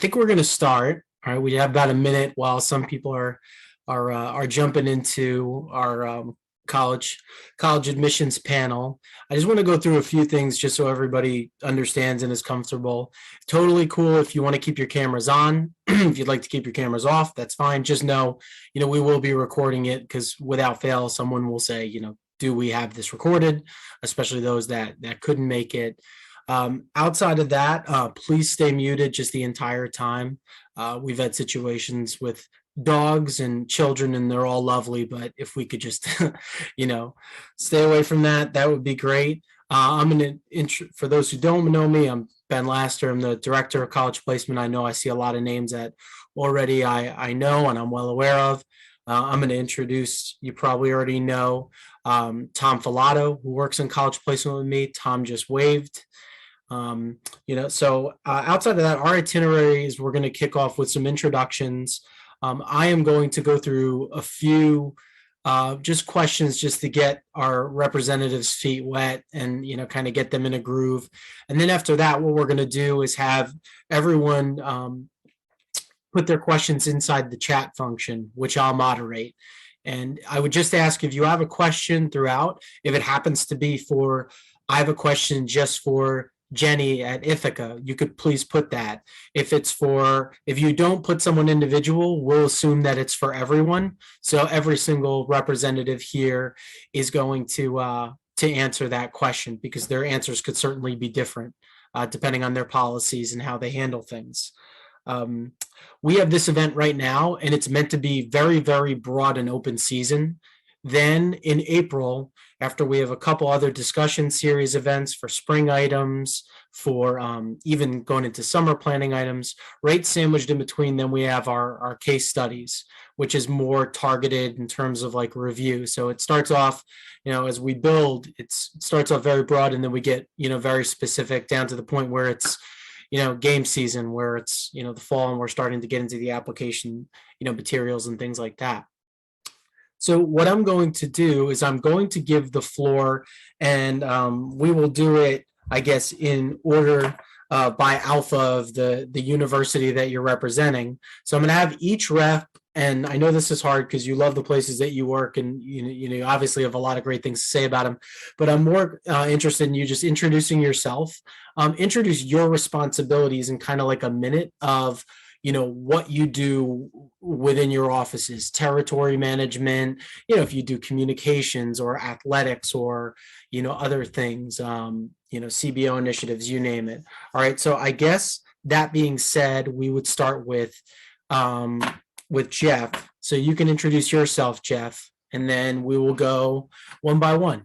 think we're going to start. All right, we have about a minute while some people are jumping into our college college admissions panel. I just want to go through a few things just so everybody understands and is comfortable. Totally cool if you want to keep your cameras on. If you'd like to keep your cameras off, that's fine. Just know, we will be recording it because without fail, someone will say, do we have this recorded? Especially those that couldn't make it. Outside of that, please stay muted just the entire time. We've had situations with dogs and children, and they're all lovely, but if we could just, stay away from that, that would be great. I'm going to, for those who don't know me, I'm Ben Laster. I'm the director of college placement. I know I see a lot of names that already I know and I'm well aware of. I'm going to introduce, you probably already know, Tom Filato, who works in college placement with me. Tom just waved. So outside of that, our itineraries, we're going to kick off with some introductions. I am going to go through a few just questions just to get our representatives' feet wet and, kind of get them in a groove. And then after that, what we're going to do is have everyone put their questions inside the chat function, which I'll moderate. And I would just ask if you have a question throughout, if it happens to be I have a question just for Jenny at Ithaca, you could please put that. If you don't put someone individual, we'll assume that it's for everyone. So every single representative here is going to answer that question because their answers could certainly be different depending on their policies and how they handle things. We have this event right now, and it's meant to be very, very broad and open season. Then in April, after we have a couple other discussion series events for spring items, for even going into summer planning items, right sandwiched in between them, we have our case studies, which is more targeted in terms of like review. So it starts off, as we build, it starts off very broad, and then we get, very specific down to the point where it's, game season, where it's, the fall, and we're starting to get into the application, materials and things like that. So what I'm going to do is I'm going to give the floor, and we will do it, I guess, in order by alpha of the university that you're representing. So I'm going to have each rep, and I know this is hard because you love the places that you work, and you obviously have a lot of great things to say about them. But I'm more interested in you just introducing yourself, introduce your responsibilities in kind of like a minute of what you do within your offices, territory management, if you do communications or athletics or, other things, CBO initiatives, you name it. All right. So I guess that being said, we would start with Jeff. So you can introduce yourself, Jeff, and then we will go one by one.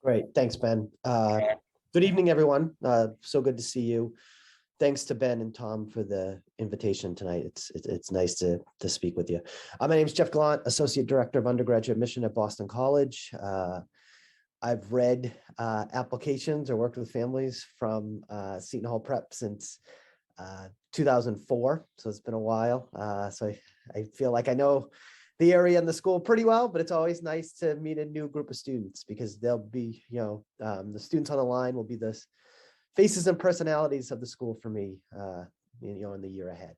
Great. Thanks, Ben. Good evening, everyone. So good to see you. Thanks to Ben and Tom for the invitation tonight. It's nice to speak with you. My name is Jeff Gallant, Associate Director of Undergraduate Admission at Boston College. I've read applications or worked with families from Seton Hall Prep since 2004, so it's been a while. So I feel like I know the area and the school pretty well, but it's always nice to meet a new group of students because they'll be, the students on the line will be the faces and personalities of the school for me, in the year ahead.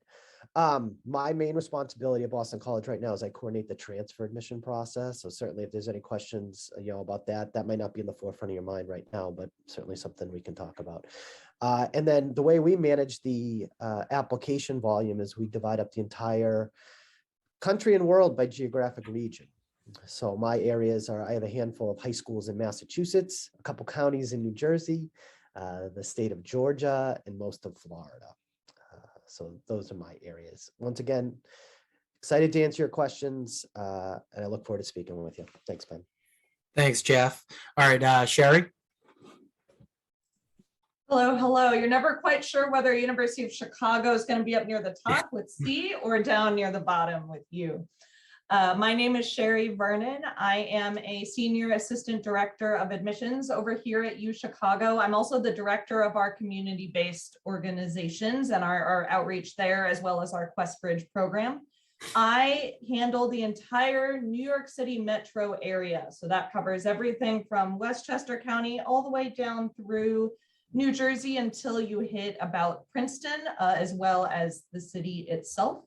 My main responsibility at Boston College right now is I coordinate the transfer admission process. So certainly if there's any questions, about that might not be in the forefront of your mind right now, but certainly something we can talk about. And then the way we manage the application volume is we divide up the entire country and world by geographic region. So my areas I have a handful of high schools in Massachusetts, a couple counties in New Jersey, the state of Georgia, and most of Florida. So those are my areas. Once again, excited to answer your questions, and I look forward to speaking with you. Thanks, Ben. Thanks, Jeff. All right, Sherry. Hello. You're never quite sure whether University of Chicago is going to be up near the top with C or down near the bottom with U. My name is Sherry Vernon. I am a Senior Assistant Director of Admissions over here at U Chicago. I'm also the director of our community-based organizations and our outreach there, as well as our QuestBridge program. I handle the entire New York City metro area. So that covers everything from Westchester County all the way down through New Jersey until you hit about Princeton, as well as the city itself.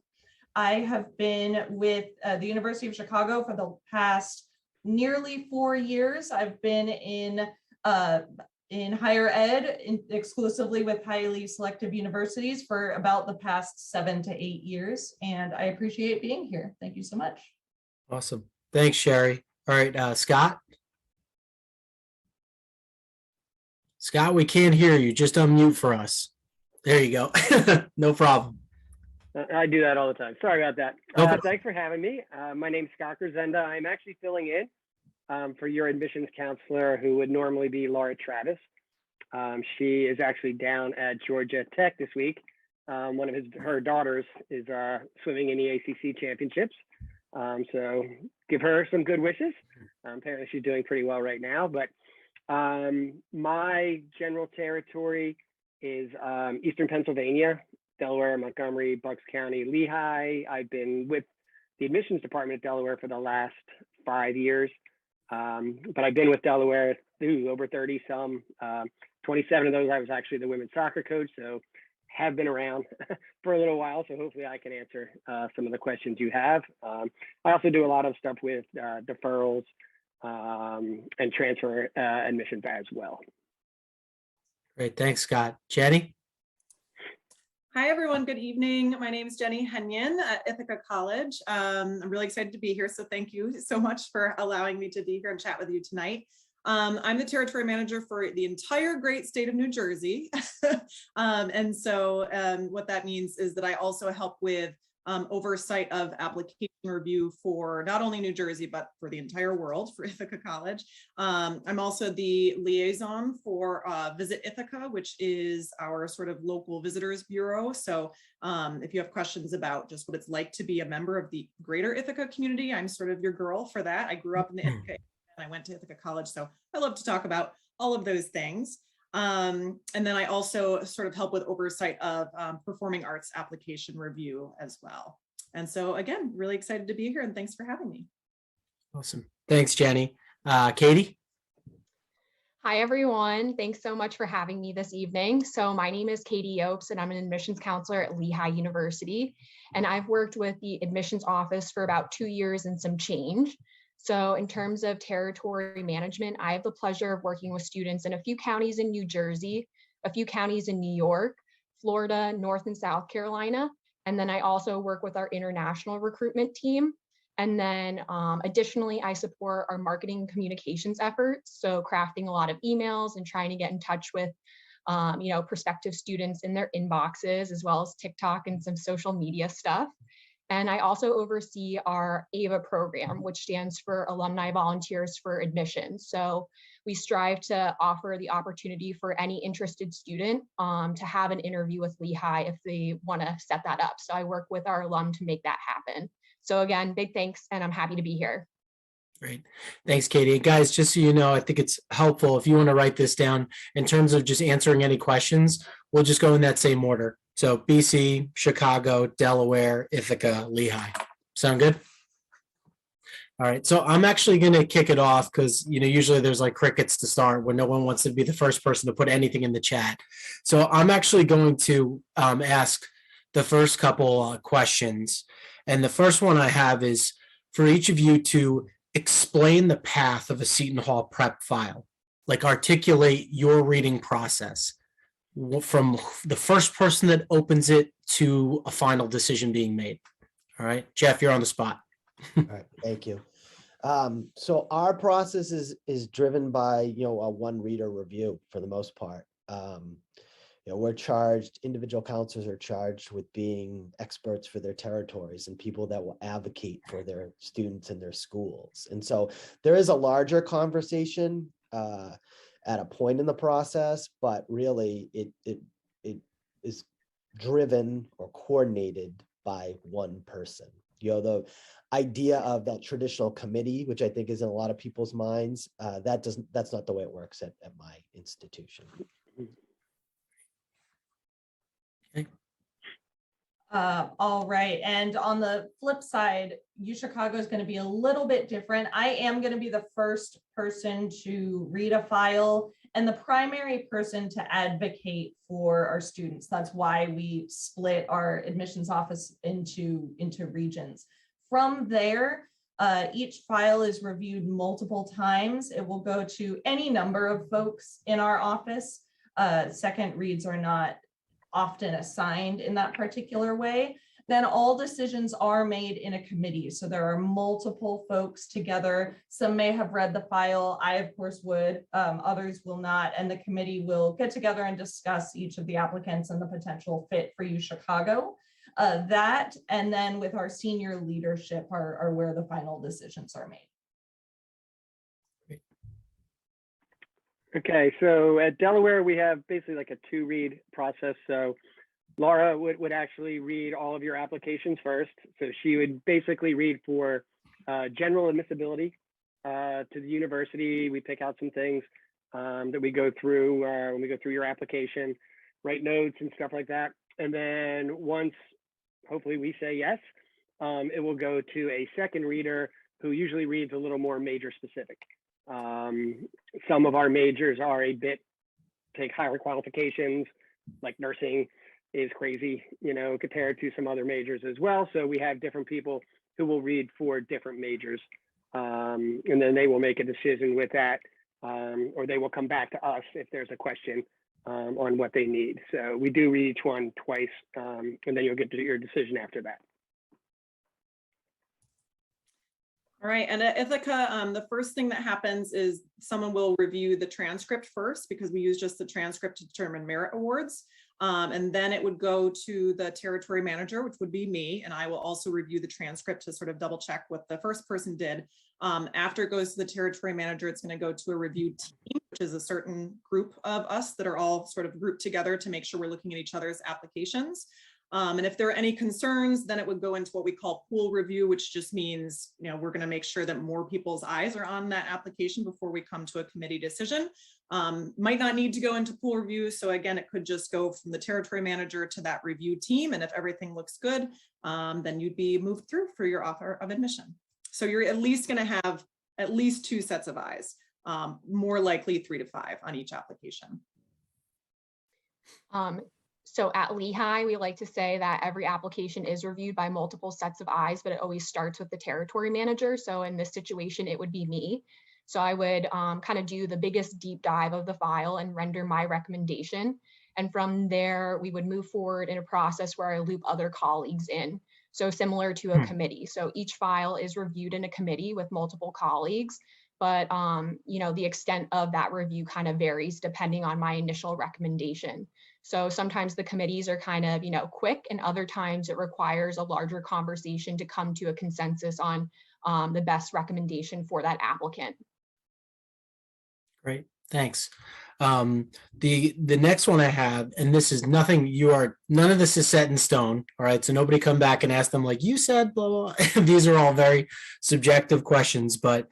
I have been with the University of Chicago for the past nearly 4 years. I've been in higher ed exclusively with highly selective universities for about the past 7 to 8 years, and I appreciate being here. Thank you so much. Awesome. Thanks, Sherry. All right, Scott. Scott, we can't hear you. Just unmute for us. There you go. No problem. I do that all the time. Sorry about that. No problem. Thanks for having me. My name's Scott Grisenda. I'm actually filling in for your admissions counselor, who would normally be Laura Travis. She is actually down at Georgia Tech this week. One of her daughters is swimming in the ACC championships. So give her some good wishes. Apparently she's doing pretty well right now, but my general territory is Eastern Pennsylvania, Delaware, Montgomery, Bucks County, Lehigh. I've been with the admissions department at Delaware for the last 5 years, but I've been with Delaware over 30 some. 27 of those I was actually the women's soccer coach, so have been around for a little while. So hopefully I can answer some of the questions you have. I also do a lot of stuff with deferrals and transfer admissions as well. Great. Thanks, Scott. Jenny? Hi, everyone. Good evening. My name is Jenny Henyon at Ithaca College. I'm really excited to be here, so thank you so much for allowing me to be here and chat with you tonight. I'm the territory manager for the entire great state of New Jersey. And so what that means is that I also help with oversight of application review for not only New Jersey, but for the entire world for Ithaca College. I'm also the liaison for Visit Ithaca, which is our sort of local visitors bureau. So if you have questions about just what it's like to be a member of the greater Ithaca community, I'm sort of your girl for that. I grew up in the Ithaca and I went to Ithaca College, so I love to talk about all of those things. And then I also sort of help with oversight of performing arts application review as well. And so again, really excited to be here, and thanks for having me. Awesome. Thanks, Jenny. Katie? Hi, everyone. Thanks so much for having me this evening. So my name is Katie Yopes, and I'm an admissions counselor at Lehigh University. And I've worked with the admissions office for about 2 years and some change. So in terms of territory management, I have the pleasure of working with students in a few counties in New Jersey, a few counties in New York, Florida, North and South Carolina. And then I also work with our international recruitment team. And then additionally, I support our marketing and communications efforts. So crafting a lot of emails and trying to get in touch with prospective students in their inboxes, as well as TikTok and some social media stuff. And I also oversee our AVA program, which stands for Alumni Volunteers for Admissions. So we strive to offer the opportunity for any interested student to have an interview with Lehigh if they want to set that up. So I work with our alum to make that happen. So again, big thanks, and I'm happy to be here. Great. Thanks, Katie. Guys, just so you know, I think it's helpful if you want to write this down in terms of just answering any questions, we'll just go in that same order. So BC, Chicago, Delaware, Ithaca, Lehigh. Sound good? All right. So I'm actually going to kick it off because, usually there's like crickets to start when no one wants to be the first person to put anything in the chat. So I'm actually going to ask the first couple questions. And the first one I have is for each of you to explain the path of a Seton Hall prep file, like articulate your reading process from the first person that opens it to a final decision being made. All right, Jeff, you're on the spot. All right, thank you. So our process is driven by, a one reader review for the most part. We're charged, individual counselors are charged with being experts for their territories and people that will advocate for their students and their schools. And so there is a larger conversation at a point in the process, but really it is driven or coordinated by one person. The idea of that traditional committee, which I think is in a lot of people's minds, that's not the way it works at my institution. All right. And on the flip side, UChicago is going to be a little bit different. I am going to be the first person to read a file and the primary person to advocate for our students. That's why we split our admissions office into regions. From there, each file is reviewed multiple times. It will go to any number of folks in our office. Second reads are not often assigned in that particular way. Then all decisions are made in a committee. So there are multiple folks together. Some may have read the file. I, of course, would. Others will not. And the committee will get together and discuss each of the applicants and the potential fit for UChicago. That, and then with our senior leadership are where the final decisions are made. Okay, so at Delaware, we have basically like a 2-read process. So Laura would actually read all of your applications first. So she would basically read for general admissibility to the university. We pick out some things that we go through when we go through your application, write notes and stuff like that. And then once, hopefully we say yes, it will go to a second reader who usually reads a little more major specific. Some of our majors are a bit, take higher qualifications, like nursing is crazy, you know, compared to some other majors as well. So we have different people who will read for different majors, and then they will make a decision with that, or they will come back to us if there's a question on what they need. So we do read each one twice, and then you'll get to your decision after that. All right, and at Ithaca, the first thing that happens is someone will review the transcript first, because we use just the transcript to determine merit awards. And then it would go to the territory manager, which would be me, and I will also review the transcript to sort of double check what the first person did. After it goes to the territory manager, it's going to go to a review team, which is a certain group of us that are all sort of grouped together to make sure we're looking at each other's applications. And if there are any concerns, then it would go into what we call pool review, which just means, you know, we're going to make sure that more people's eyes are on that application before we come to a committee decision. Might not need to go into pool review. So again, it could just go from the territory manager to that review team. And if everything looks good, then you'd be moved through for your offer of admission. So you're at least going to have at least 2 sets of eyes, more likely 3 to 5 on each application. So at Lehigh, we like to say that every application is reviewed by multiple sets of eyes, but it always starts with the territory manager. So in this situation, it would be me. So I would kind of do the biggest deep dive of the file and render my recommendation. And from there, we would move forward in a process where I loop other colleagues in. So similar to a committee. So each file is reviewed in a committee with multiple colleagues, but you know, the extent of that review kind of varies depending on my initial recommendation. So sometimes the committees are kind of, you know, quick, and other times it requires a larger conversation to come to a consensus on the best recommendation for that applicant. Great, thanks. The next one I have, and this is nothing, none of this is set in stone. All right, so nobody come back and ask them like you said, blah, blah. These are all very subjective questions, but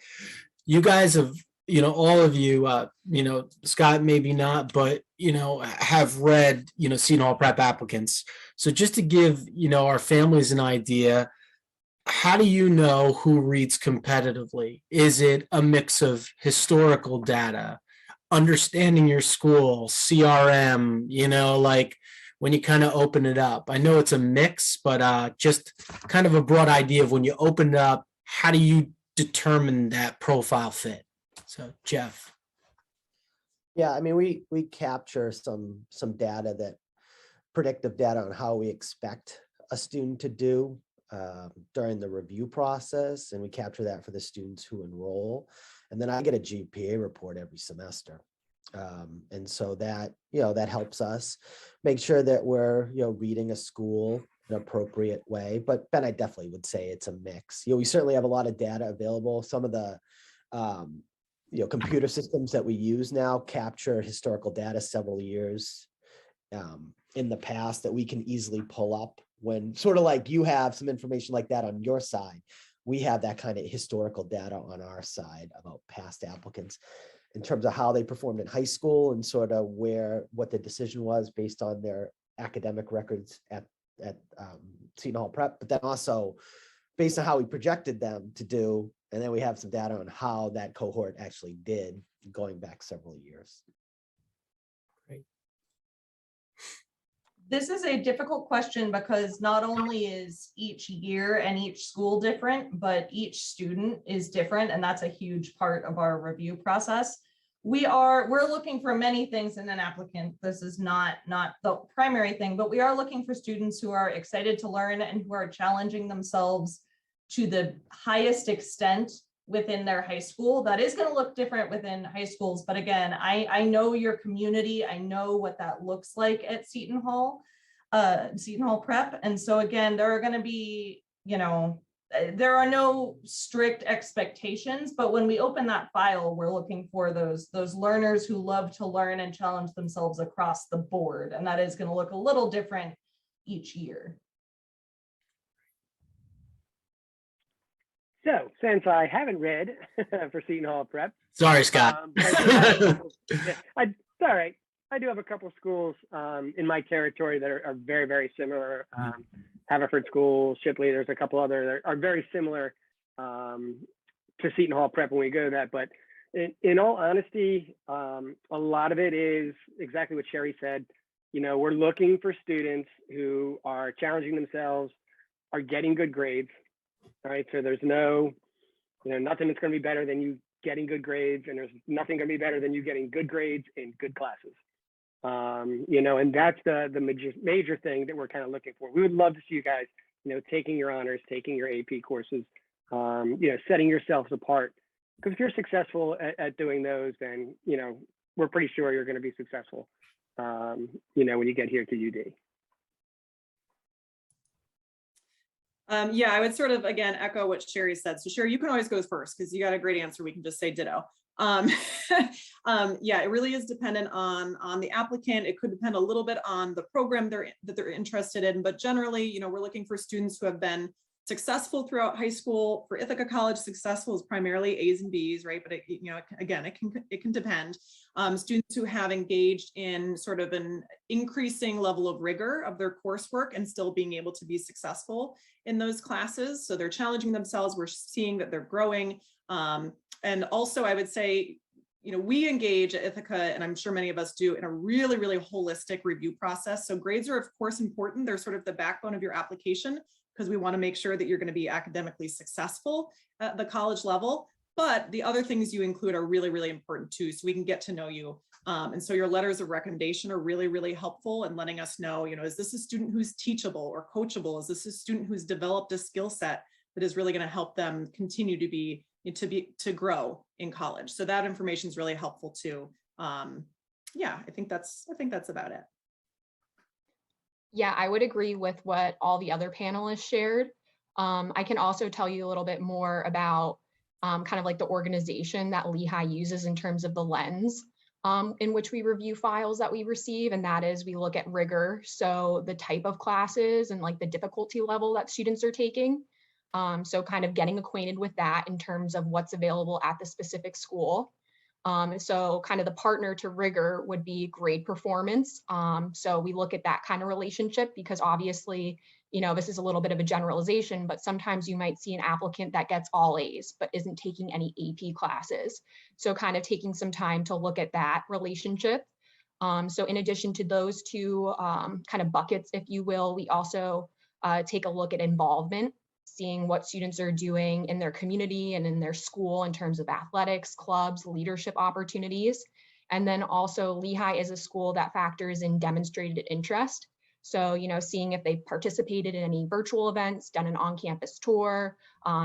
you guys have, you know, all of you, you know, Scott, maybe not, but, you know, have read, you know, Seton Hall prep applicants. So just to give, you know, our families an idea, how do you know who reads competitively? Is it a mix of historical data, understanding your school, CRM, you know, like when you kind of open it up? I know it's a mix, but just kind of a broad idea of when you open it up, how do you determine that profile fit? So Jeff. Yeah, I mean, we capture some data, that predictive data on how we expect a student to do during the review process, and we capture that for the students who enroll. And then I get a GPA report every semester. And so that, you know, that helps us make sure that we're, you know, reading a school in an appropriate way. But Ben, I definitely would say it's a mix. You know, we certainly have a lot of data available. Some of the you know, computer systems that we use now capture historical data several years in the past that we can easily pull up. When sort of like you have some information like that on your side, we have that kind of historical data on our side about past applicants in terms of how they performed in high school and sort of what the decision was based on their academic records at Seton Hall Prep, but then also based on how we projected them to do. And then we have some data on how that cohort actually did going back several years. This is a difficult question because not only is each year and each school different, but each student is different, and that's a huge part of our review process. We're looking for many things in an applicant. This is not the primary thing, but we are looking for students who are excited to learn and who are challenging themselves to the highest extent within their high school. That is going to look different within high schools, but again, I know your community. I know what that looks like at Seton Hall Prep. And so again, there are going to be, there are no strict expectations, but when we open that file, we're looking for those learners who love to learn and challenge themselves across the board. And that is going to look a little different each year. So since I haven't read for Seton Hall Prep, Sorry, Scott. it's all right. I do have a couple schools in my territory that are very, very similar. Haverford School, Shipley, there's a couple other that are very similar to Seton Hall Prep when we go to that. But in all honesty, a lot of it is exactly what Sherry said. We're looking for students who are challenging themselves, are getting good grades. All right, so there's nothing that's going to be better than you getting good grades, and there's nothing going to be better than you getting good grades in good classes. And that's the major thing that we're kind of looking for. We would love to see you guys, taking your honors, taking your AP courses, setting yourselves apart. Because if you're successful at doing those, then, we're pretty sure you're going to be successful, when you get here to UD. Yeah, I would sort of, again, echo what Sherry said. So Sherry, you can always go first because you got a great answer. We can just say ditto. Yeah, it really is dependent on the applicant. It could depend a little bit on the program that they're interested in, but generally, we're looking for students who have been successful throughout high school. For Ithaca College, successful is primarily A's and B's, right? But it can depend. Students who have engaged in sort of an increasing level of rigor of their coursework and still being able to be successful in those classes. So they're challenging themselves. We're seeing that they're growing. And also I would say, we engage at Ithaca, and I'm sure many of us do, in a really, really holistic review process. So grades are of course important. They're sort of the backbone of your application because we want to make sure that you're going to be academically successful at the college level. But the other things you include are really, really important too, so we can get to know you. And so your letters of recommendation are really, really helpful in letting us know, is this a student who's teachable or coachable? Is this a student who's developed a skill set that is really going to help them continue to grow in college? So that information is really helpful too. Yeah, I think that's about it. Yeah, I would agree with what all the other panelists shared. I can also tell you a little bit more about kind of like the organization that Lehigh uses in terms of the lens in which we review files that we receive, and that is we look at rigor, so the type of classes and like the difficulty level that students are taking. So kind of getting acquainted with that in terms of what's available at the specific school. So kind of the partner to rigor would be grade performance. So we look at that kind of relationship because obviously, this is a little bit of a generalization, but sometimes you might see an applicant that gets all A's, but isn't taking any AP classes. So kind of taking some time to look at that relationship. So in addition to those two kind of buckets, if you will, we also take a look at involvement, seeing what students are doing in their community and in their school in terms of athletics, clubs, leadership opportunities. And then also Lehigh is a school that factors in demonstrated interest. So, seeing if they've participated in any virtual events, done an on-campus tour,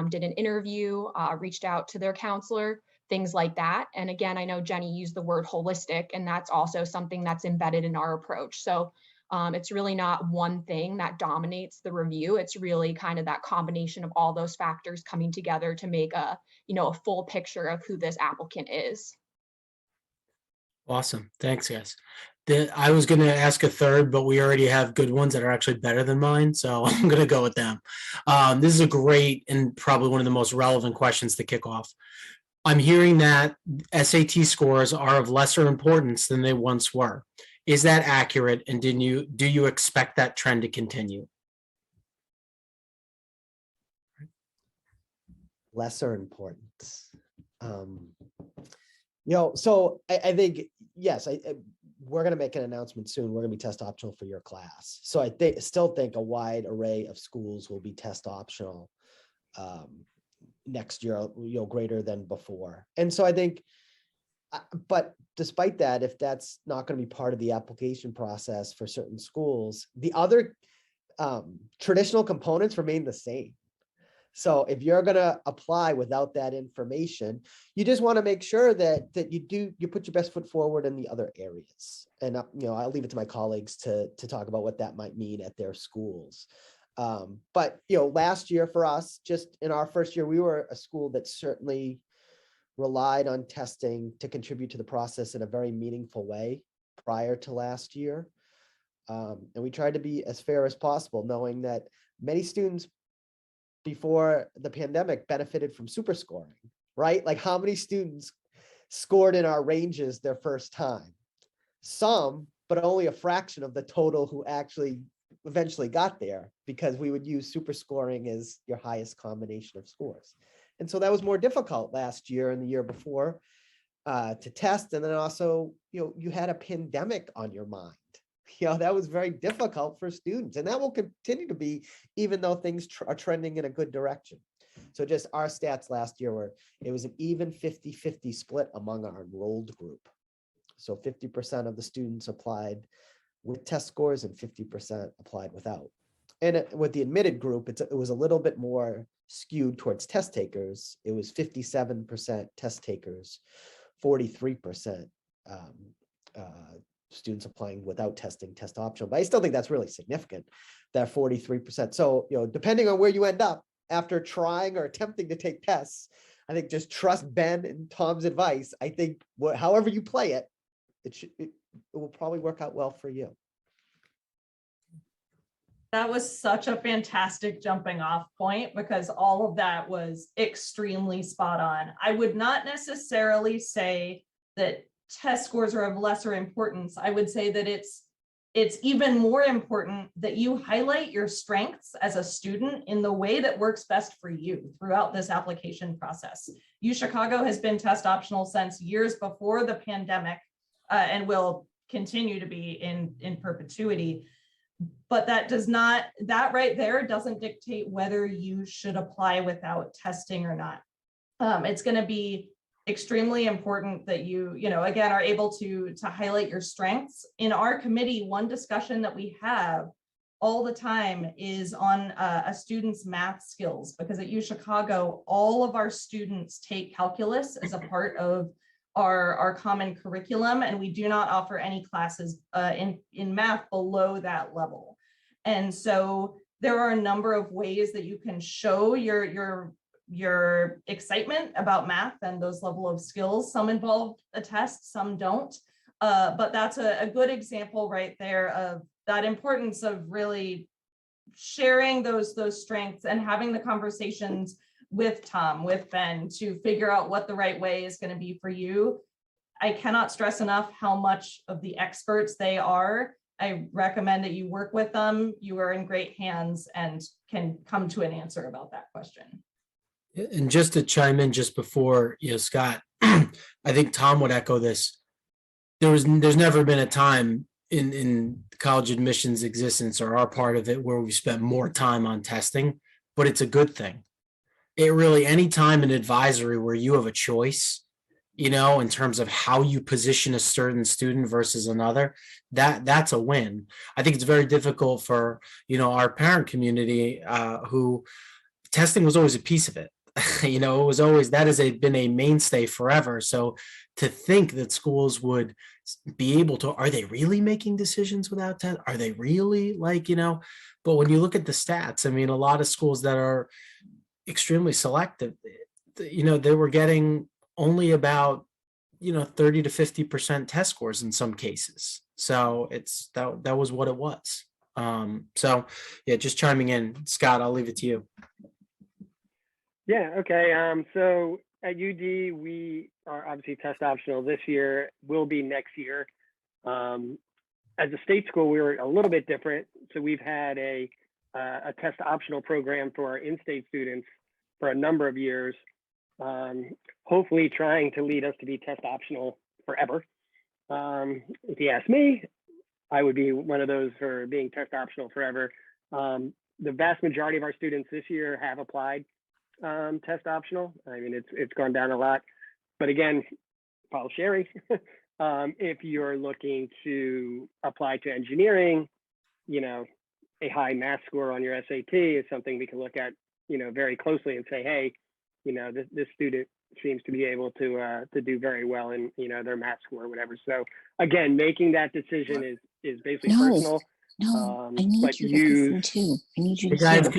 did an interview, reached out to their counselor, things like that. And again, I know Jenny used the word holistic, and that's also something that's embedded in our approach. So it's really not one thing that dominates the review. It's really kind of that combination of all those factors coming together to make a full picture of who this applicant is. Awesome. Thanks, guys. I was going to ask a third, but we already have good ones that are actually better than mine, so I'm going to go with them. This is a great and probably one of the most relevant questions to kick off. I'm hearing that SAT scores are of lesser importance than they once were. Is that accurate? And do you expect that trend to continue? Lesser importance. So I think, yes, we're going to make an announcement soon. We're going to be test optional for your class. So I still think a wide array of schools will be test optional next year, greater than before. And so I think, but despite that, if that's not going to be part of the application process for certain schools, the other traditional components remain the same. So if you're going to apply without that information, you just want to make sure that you put your best foot forward in the other areas. And I'll leave it to my colleagues to talk about what that might mean at their schools. But last year for us, just in our first year, we were a school that certainly relied on testing to contribute to the process in a very meaningful way prior to last year. And we tried to be as fair as possible, knowing that many students before the pandemic benefited from super scoring, right? Like how many students scored in our ranges their first time? Some, but only a fraction of the total who actually eventually got there, because we would use super scoring as your highest combination of scores. And so that was more difficult last year and the year before to test. And then also, you had a pandemic on your mind. That was very difficult for students, and that will continue to be, even though things are trending in a good direction. So just our stats last year were, it was an even 50-50 split among our enrolled group. So 50% of the students applied with test scores and 50% applied without. And with the admitted group, it was a little bit more skewed towards test takers. It was 57% test takers, 43% students applying without testing, test optional. But I still think that's really significant, that 43%. So, depending on where you end up after trying or attempting to take tests, I think just trust Ben and Tom's advice. I think however you play it, it will probably work out well for you. That was such a fantastic jumping off point, because all of that was extremely spot on. I would not necessarily say that test scores are of lesser importance. I would say that it's even more important that you highlight your strengths as a student in the way that works best for you throughout this application process. UChicago has been test optional since years before the pandemic, and will continue to be in perpetuity. But that right there doesn't dictate whether you should apply without testing or not. It's going to be extremely important that you again, are able to highlight your strengths. In our committee, one discussion that we have all the time is on a student's math skills, because at UChicago, all of our students take calculus as a part of our common curriculum, and we do not offer any classes in math below that level. And so there are a number of ways that you can show your excitement about math and those level of skills. Some involve a test, some don't. But that's a good example right there of that importance of really sharing those strengths and having the conversations with Tom, with Ben, to figure out what the right way is going to be for you. I cannot stress enough how much of the experts they are. I recommend that you work with them. You are in great hands and can come to an answer about that question. And just to chime in just before, Scott, I think Tom would echo this. There's never been a time in college admissions existence or our part of it where we spent more time on testing, but it's a good thing. It really, any time in advisory where you have a choice, in terms of how you position a certain student versus another, that's a win. I think it's very difficult for, our parent community who testing was always a piece of it. It was always, been a mainstay forever. So to think that schools would be able to, are they really making decisions without test? Are they really but when you look at the stats, a lot of schools that are extremely selective, they were getting only about 30 to 50% test scores in some cases. So that was what it was. So yeah, just chiming in. Scott, I'll leave it to you. Yeah, okay. So at UD, we are obviously test optional this year, will be next year. As a state school, we were a little bit different. So we've had a test optional program for our in-state students for a number of years, hopefully trying to lead us to be test optional forever. If you ask me, I would be one of those for being test optional forever. The vast majority of our students this year have applied test optional. I mean, it's gone down a lot. But again, follow Sherry. If you're looking to apply to engineering, you know, a high math score on your SAT is something we can look at, you know, very closely and say, hey, you know, this student seems to be able to do very well in, you know, their math score or whatever. So again, making that decision is basically personal. No, I need but you to listen too. I need you Hey to guys, hear.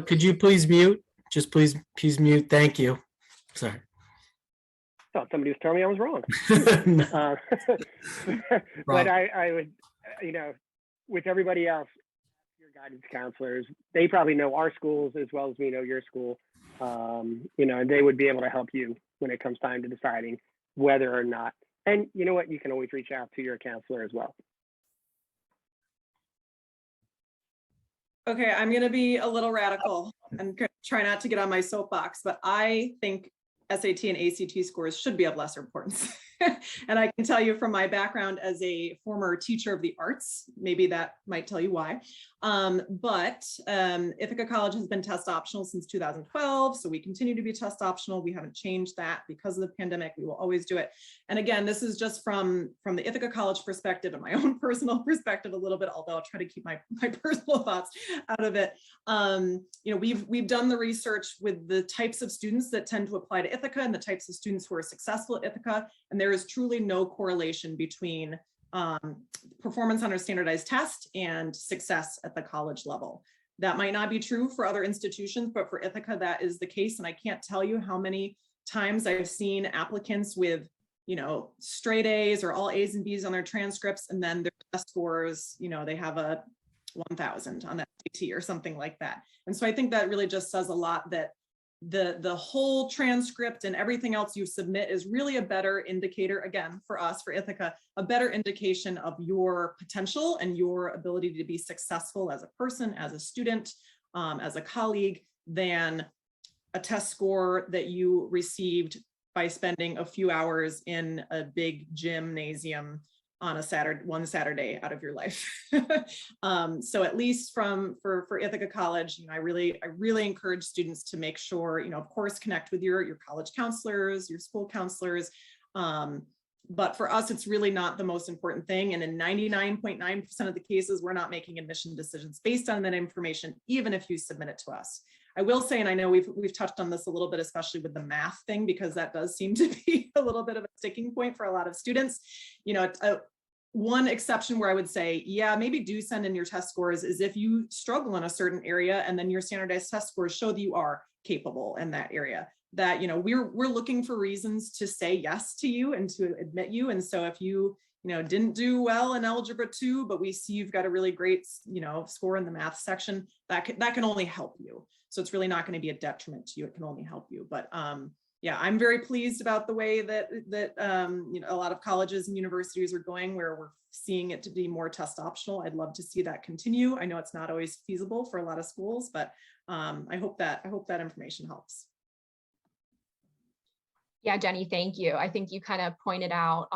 could you please mute? Just please mute. Thank you. Sorry. Thought somebody was telling me I was wrong. No. But I would, you know, with everybody else, your guidance counselors, they probably know our schools as well as we know your school. You know, and they would be able to help you when it comes time to deciding whether or not. And you know what? You can always reach out to your counselor as well. Okay, I'm gonna be a little radical and try not to get on my soapbox, but I think SAT and ACT scores should be of lesser importance. And I can tell you from my background as a former teacher of the arts, maybe that might tell you why. But Ithaca College has been test optional since 2012. So we continue to be test optional. We haven't changed that because of the pandemic. We will always do it. And again, this is just from the Ithaca College perspective and my own personal perspective a little bit, although I'll try to keep my personal thoughts out of it. You know, we've done the research with the types of students that tend to apply to Ithaca and the types of students who are successful at Ithaca. And there is truly no correlation between performance on a standardized test and success at the college level. That might not be true for other institutions, but for Ithaca, that is the case. And I can't tell you how many times I've seen applicants with, you know, straight A's or all A's and B's on their transcripts, and then their test scores, you know, they have a 1,000 on that SAT or something like that. And so I think that really just says a lot that the whole transcript and everything else you submit is really a better indicator, again, for us, for Ithaca, a better indication of your potential and your ability to be successful as a person, as a student, as a colleague, than a test score that you received by spending a few hours in a big gymnasium on one Saturday out of your life. So at least for Ithaca College, you know, I really encourage students to make sure, you know, of course, connect with your college counselors, your school counselors. But for us, it's really not the most important thing. And in 99.9% of the cases, we're not making admission decisions based on that information, even if you submit it to us. I will say, and I know we've touched on this a little bit, especially with the math thing, because that does seem to be a little bit of a sticking point for a lot of students. You know, one exception where I would say, yeah, maybe do send in your test scores is if you struggle in a certain area and then your standardized test scores show that you are capable in that area. That, you know, we're looking for reasons to say yes to you and to admit you. And so if you know, didn't do well in Algebra 2, but we see you've got a really great, you know, score in the math section, that can only help you. So it's really not going to be a detriment to you. It can only help you. But yeah, I'm very pleased about the way that you know, a lot of colleges and universities are going, where we're seeing it to be more test optional. I'd love to see that continue. I know it's not always feasible for a lot of schools, but I hope that information helps. Yeah, Jenny, thank you. I think you kind of pointed out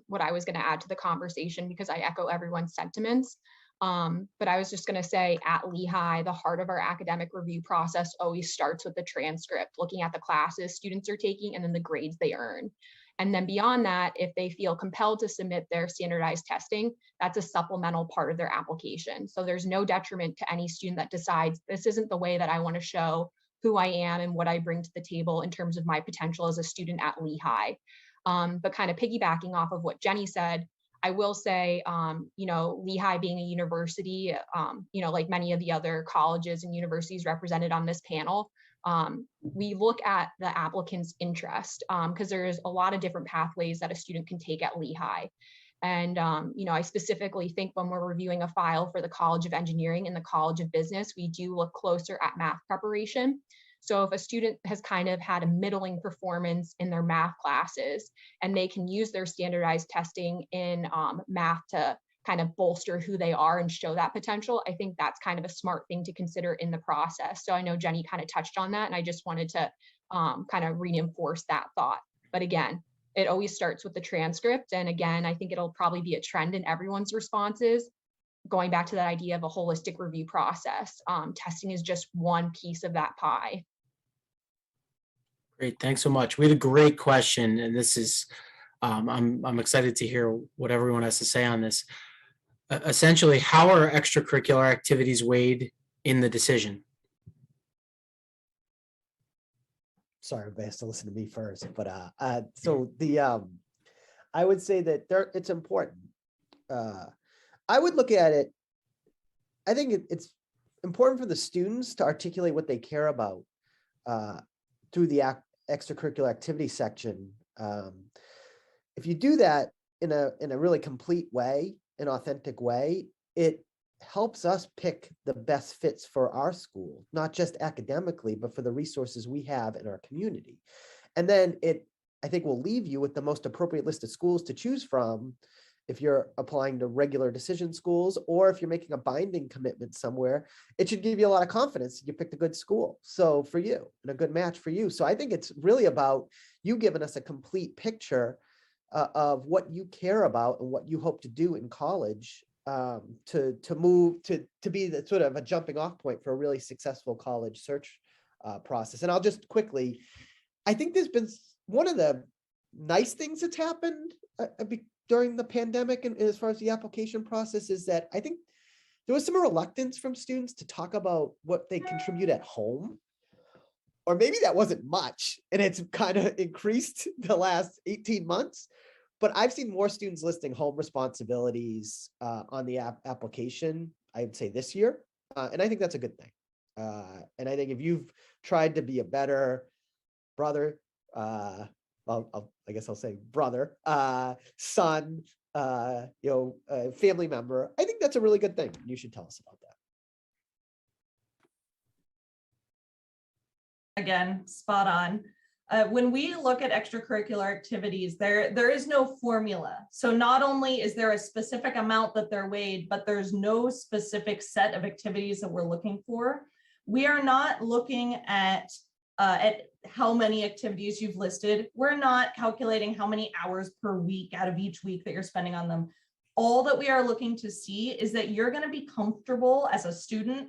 what I was going to add to the conversation, because I echo everyone's sentiments. But I was just going to say, at Lehigh, the heart of our academic review process always starts with the transcript, looking at the classes students are taking and then the grades they earn. And then beyond that, if they feel compelled to submit their standardized testing, that's a supplemental part of their application. So there's no detriment to any student that decides this isn't the way that I want to show who I am and what I bring to the table in terms of my potential as a student at Lehigh. But kind of piggybacking off of what Jenny said, I will say, you know, Lehigh being a university, you know, like many of the other colleges and universities represented on this panel, we look at the applicant's interest, because there's a lot of different pathways that a student can take at Lehigh. And, you know, I specifically think when we're reviewing a file for the College of Engineering and the College of Business, we do look closer at math preparation. So if a student has kind of had a middling performance in their math classes and they can use their standardized testing in math to kind of bolster who they are and show that potential, I think that's kind of a smart thing to consider in the process. So I know Jenny kind of touched on that, and I just wanted to kind of reinforce that thought. But again, it always starts with the transcript. And again, I think it'll probably be a trend in everyone's responses. Going back to that idea of a holistic review process, testing is just one piece of that pie. Great, thanks so much. We had a great question, and this is, I'm excited to hear what everyone has to say on this. Essentially, how are extracurricular activities weighed in the decision? Sorry, everybody has to listen to me first, but so I would say that it's important. I would look at it. I think it's important for the students to articulate what they care about through the extracurricular activity section. If you do that in a really complete way, an authentic way, it helps us pick the best fits for our school, not just academically, but for the resources we have in our community. And then I think, will leave you with the most appropriate list of schools to choose from if you're applying to regular decision schools, or if you're making a binding commitment somewhere. It should give you a lot of confidence that you picked a good school. So for you, and a good match for you. So I think it's really about you giving us a complete picture of what you care about and what you hope to do in college, to move to be the sort of a jumping off point for a really successful college search process. And I'll just quickly, I think there's been one of the nice things that's happened during the pandemic, and as far as the application process, is that I think there was some reluctance from students to talk about what they contribute at home, or maybe that wasn't much and it's kind of increased the last 18 months. But I've seen more students listing home responsibilities on the application, I would say, this year. And I think that's a good thing. And I think if you've tried to be a better brother, I guess I'll say brother, son, family member, I think that's a really good thing. You should tell us about that. Again, spot on. When we look at extracurricular activities, there is no formula. So not only is there a specific amount that they're weighed, but there's no specific set of activities that we're looking for. We are not looking at how many activities you've listed. We're not calculating how many hours per week out of each week that you're spending on them. All that we are looking to see is that you're going to be comfortable as a student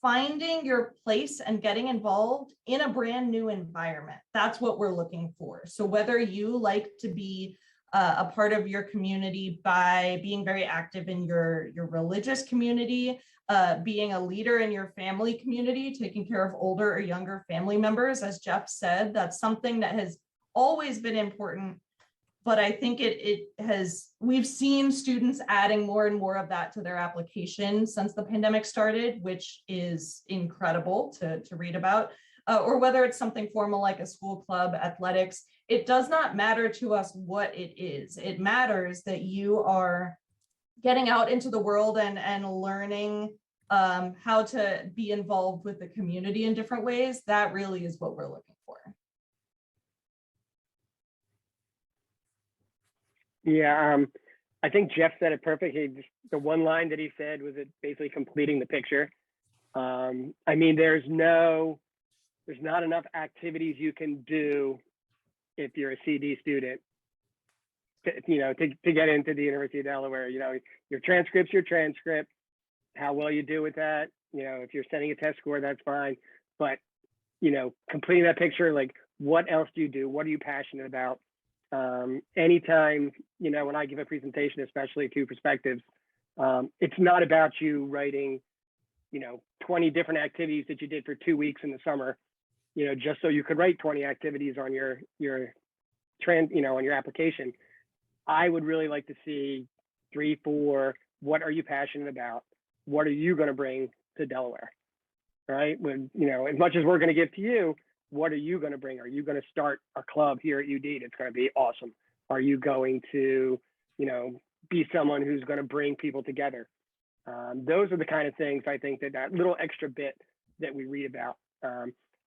finding your place and getting involved in a brand new environment. That's what we're looking for. So whether you like to be a part of your community by being very active in your religious community, being a leader in your family community, taking care of older or younger family members, as Jeff said, that's something that has always been important. But I think we've seen students adding more and more of that to their application since the pandemic started, which is incredible to read about. Or whether it's something formal like a school club, athletics, it does not matter to us what it is. It matters that you are getting out into the world and learning how to be involved with the community in different ways. That really is what we're looking for. Yeah, I think Jeff said it perfect. The one line that he said was it basically completing the picture. I mean, there's not enough activities you can do if you're a CD student to get into the University of Delaware. Your transcript's your transcript. How well you do with that, if you're setting a test score, that's fine. But completing that picture, like, what else do you do? What are you passionate about? Anytime, when I give a presentation, especially to perspectives, it's not about you writing, 20 different activities that you did for 2 weeks in the summer, just so you could write 20 activities on your on your application. I would really like to see 3, 4, what are you passionate about? What are you going to bring to Delaware? Right? When, as much as we're going to give to you, what are you going to bring? Are you going to start a club here at UD that's going to be awesome? Are you going to, be someone who's going to bring people together? Those are the kind of things I think that little extra bit that we read about.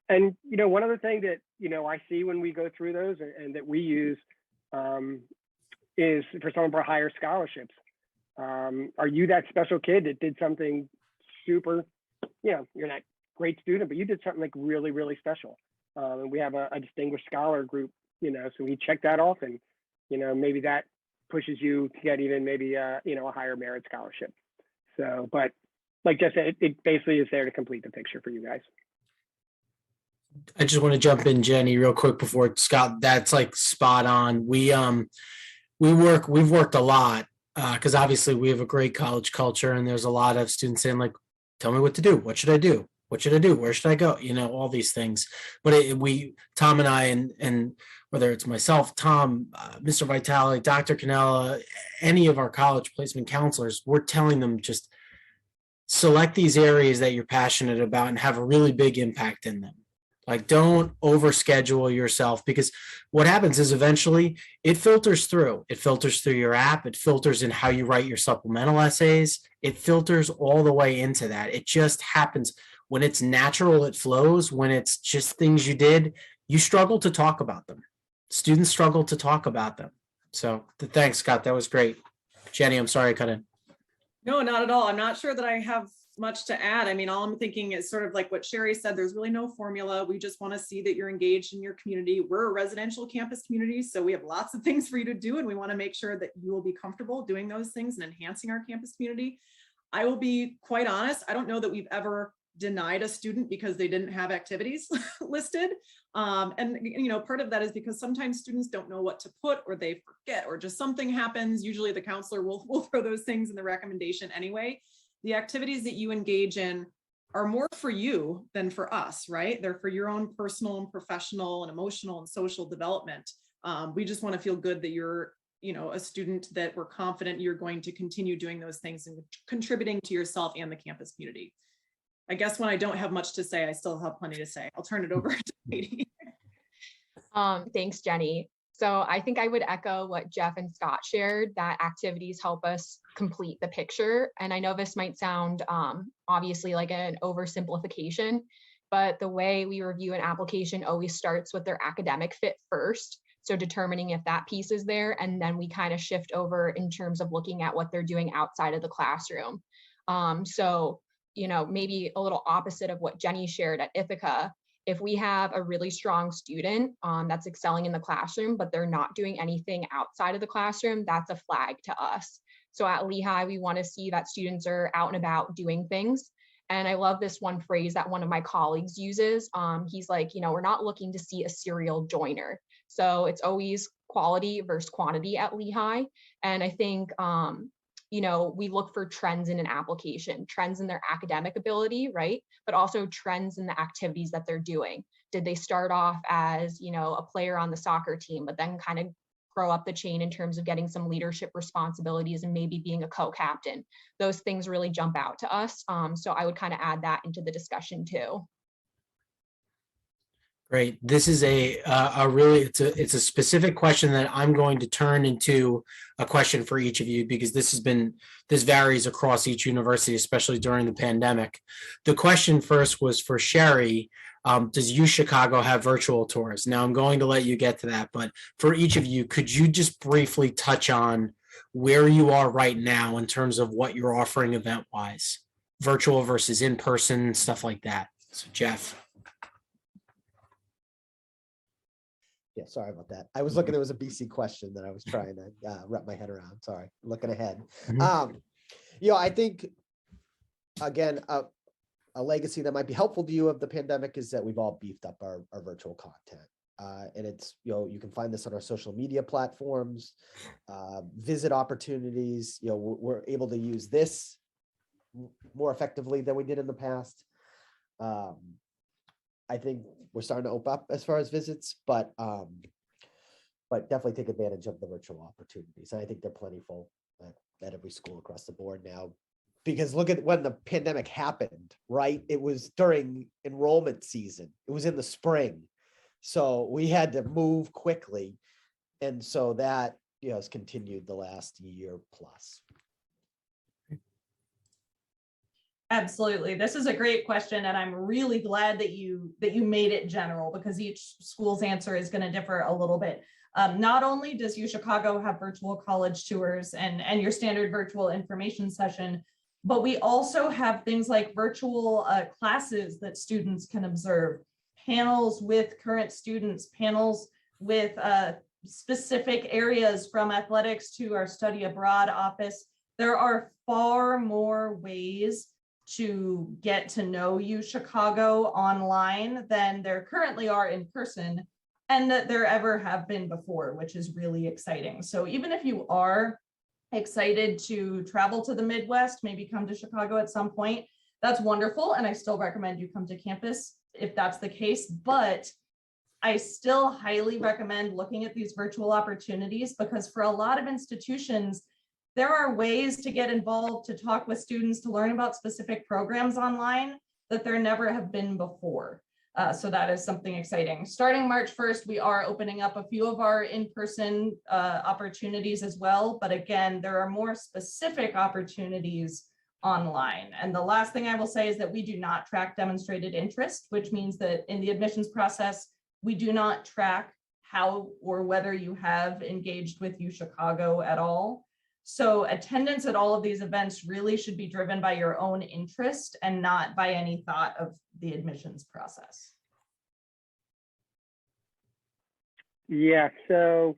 And, one other thing that, I see when we go through those and that we use is for some of our higher scholarships. Are you that special kid that did something super, you're not a great student, but you did something like really, really special? And we have a distinguished scholar group so we check that off, and, maybe that pushes you to get even maybe, a higher merit scholarship. So, but like Jeff said, it basically is there to complete the picture for you guys. I just want to jump in, Jenny, real quick before Scott. That's like spot on. We've worked a lot because obviously we have a great college culture, and there's a lot of students saying like, tell me what to do. What should I do? What should I do? Where should I go? All these things. But Tom and I, and whether it's myself, Tom, Mr. Vitale, Dr. Canella, any of our college placement counselors, we're telling them just select these areas that you're passionate about and have a really big impact in them. Like, don't overschedule yourself, because what happens is eventually it filters through. It filters through your app. It filters in how you write your supplemental essays. It filters all the way into that. It just happens. When it's natural, it flows. When it's just things you did, you struggle to talk about them. Students struggle to talk about them. So thanks, Scott. That was great. Jenny, I'm sorry I cut in. No, not at all. I'm not sure that I have much to add. I mean, all I'm thinking is sort of like what Sherry said, there's really no formula. We just want to see that you're engaged in your community. We're a residential campus community, so we have lots of things for you to do, and we want to make sure that you will be comfortable doing those things and enhancing our campus community. I will be quite honest, I don't know that we've ever denied a student because they didn't have activities listed. And part of that is because sometimes students don't know what to put, or they forget, or just something happens. Usually the counselor will throw those things in the recommendation anyway. The activities that you engage in are more for you than for us, right? They're for your own personal and professional and emotional and social development. We just want to feel good that you're, a student, that we're confident you're going to continue doing those things and contributing to yourself and the campus community. I guess when I don't have much to say, I still have plenty to say. I'll turn it over to Katie. Thanks, Jenny. So I think I would echo what Jeff and Scott shared, that activities help us complete the picture. And I know this might sound obviously like an oversimplification, but the way we review an application always starts with their academic fit first. So determining if that piece is there, and then we kind of shift over in terms of looking at what they're doing outside of the classroom. So maybe a little opposite of what Jenny shared at Ithaca. If we have a really strong student that's excelling in the classroom, but they're not doing anything outside of the classroom, that's a flag to us. So at Lehigh, we want to see that students are out and about doing things. And I love this one phrase that one of my colleagues uses. He's like, we're not looking to see a serial joiner. So it's always quality versus quantity at Lehigh. And I think, we look for trends in an application, trends in their academic ability, right? But also trends in the activities that they're doing. Did they start off as, a player on the soccer team, but then kind of grow up the chain in terms of getting some leadership responsibilities and maybe being a co-captain? Those things really jump out to us. So I would kind of add that into the discussion too. Great. This is it's a specific question that I'm going to turn into a question for each of you, because this varies across each university, especially during the pandemic. The question first was for Sherry. Does UChicago have virtual tours? Now I'm going to let you get to that, but for each of you, could you just briefly touch on where you are right now in terms of what you're offering event-wise, virtual versus in-person, stuff like that? So Jeff. Yeah, sorry about that. I was looking, there was a BC question that I was trying to wrap my head around. Sorry, looking ahead. I think, again, a legacy that might be helpful to you of the pandemic is that we've all beefed up our virtual content. And it's, you can find this on our social media platforms, visit opportunities. We're able to use this more effectively than we did in the past. I think we're starting to open up as far as visits, but definitely take advantage of the virtual opportunities. And I think they're plentiful at every school across the board now, because look at when the pandemic happened, right? It was during enrollment season. It was in the spring. So we had to move quickly. And so that, has continued the last year plus. Absolutely. This is a great question, and I'm really glad that you made it general, because each school's answer is going to differ a little bit. Not only does UChicago have virtual college tours and your standard virtual information session, but we also have things like virtual classes that students can observe, panels with current students, panels with specific areas from athletics to our study abroad office. There are far more ways to get to know U Chicago online than there currently are in person, and that there ever have been before, which is really exciting. So even if you are excited to travel to the Midwest, maybe come to Chicago at some point, that's wonderful. And I still recommend you come to campus if that's the case. But I still highly recommend looking at these virtual opportunities, because for a lot of institutions, there are ways to get involved, to talk with students, to learn about specific programs online that there never have been before. So that is something exciting. Starting March 1st, we are opening up a few of our in-person opportunities as well. But again, there are more specific opportunities online. And the last thing I will say is that we do not track demonstrated interest, which means that in the admissions process, we do not track how or whether you have engaged with U Chicago at all. So attendance at all of these events really should be driven by your own interest and not by any thought of the admissions process. Yeah, so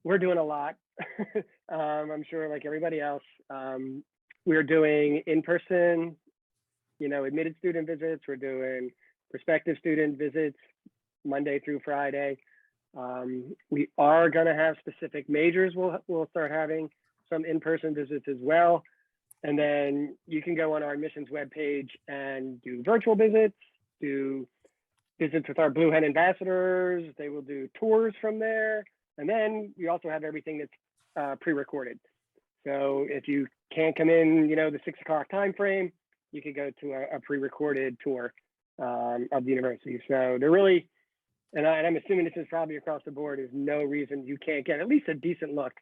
we're doing a lot. I'm sure like everybody else, we're doing in-person, admitted student visits. We're doing prospective student visits Monday through Friday. We are going to have specific majors. We'll start having some in-person visits as well. And then you can go on our admissions webpage and do virtual visits, do visits with our Blue Hen ambassadors. They will do tours from there. And then we also have everything that's pre-recorded. So if you can't come in, the 6 o'clock time frame, you could go to a pre-recorded tour of the university. So they're really, and I'm assuming this is probably across the board, there's no reason you can't get at least a decent look